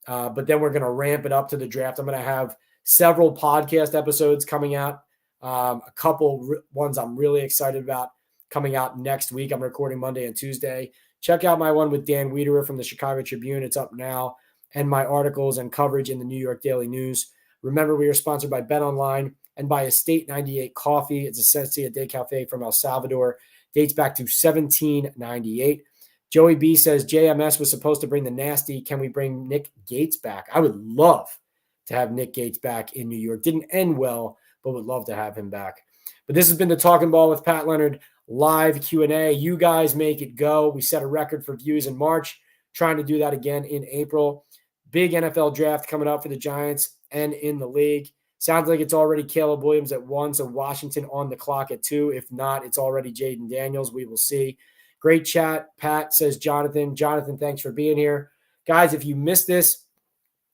But then we're going to ramp it up to the draft. I'm going to have several podcast episodes coming out. A couple ones I'm really excited about coming out next week. I'm recording Monday and Tuesday. Check out my one with Dan Wiederer from the Chicago Tribune. It's up now. And my articles and coverage in the New York Daily News. Remember, we are sponsored by BetOnline and by Estate 98 Coffee. It's essentially a day cafe from El Salvador. Dates back to 1798. Joey B says JMS was supposed to bring the nasty. Can we bring Nick Gates back? I would love to have Nick Gates back in New York. Didn't end well, but would love to have him back. But this has been the Talkin Ball with Pat Leonard live Q&A. You guys make it go. We set a record for views in March, trying to do that again in April. Big NFL draft coming up for the Giants and in the league. Sounds like it's already Caleb Williams at 1, so Washington on the clock at 2. If not, it's already Jaden Daniels. We will see. Great chat, Pat, says Jonathan. Jonathan, thanks for being here. Guys, if you missed this,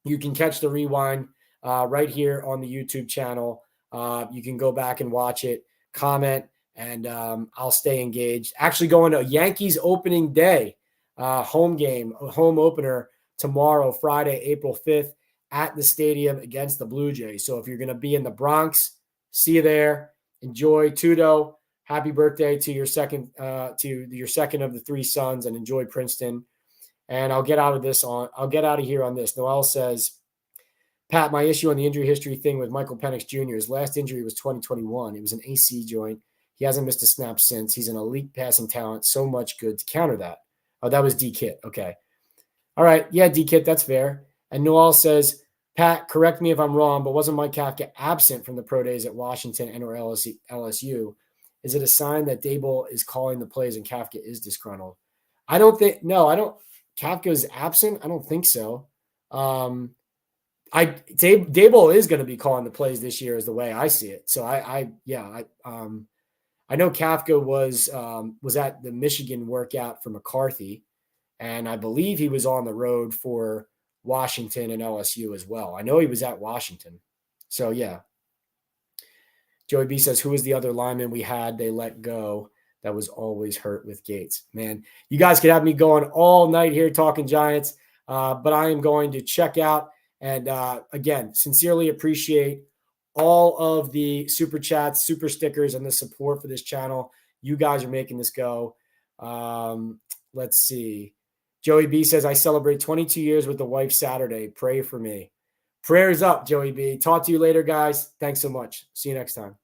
you can catch the rewind right here on the YouTube channel. You can go back and watch it, comment, and I'll stay engaged. Actually going to Yankees opening day, home game, home opener tomorrow, Friday, April 5th at the stadium against the Blue Jays. So if you're going to be in the Bronx, see you there. Enjoy. Tudo, happy birthday to your second of the 3 sons, and enjoy Princeton. And I'll get out of here on this. Noel says, Pat, my issue on the injury history thing with Michael Penix Jr. His last injury was 2021. It was an AC joint. He hasn't missed a snap since. He's an elite passing talent. So much good to counter that. Oh, that was D-Kit. Okay. All right. Yeah, D-Kit, that's fair. And Noel says, Pat, correct me if I'm wrong, but wasn't Mike Kafka absent from the pro days at Washington and or LSU? Is it a sign that Dable is calling the plays and Kafka is disgruntled? Kafka is absent. I don't think so. Dable is going to be calling the plays this year is the way I see it. So I know Kafka was at the Michigan workout for McCarthy, and I believe he was on the road for Washington and LSU as well. I know he was at Washington. So yeah. Joey B says, who was the other lineman we had they let go that was always hurt with Gates? Man, you guys could have me going all night here talking Giants, but I am going to check out. And again, sincerely appreciate all of the super chats, super stickers, and the support for this channel. You guys are making this go. Let's see. Joey B says, I celebrate 22 years with the wife Saturday. Pray for me. Prayers up, Joey B. Talk to you later, guys. Thanks so much. See you next time.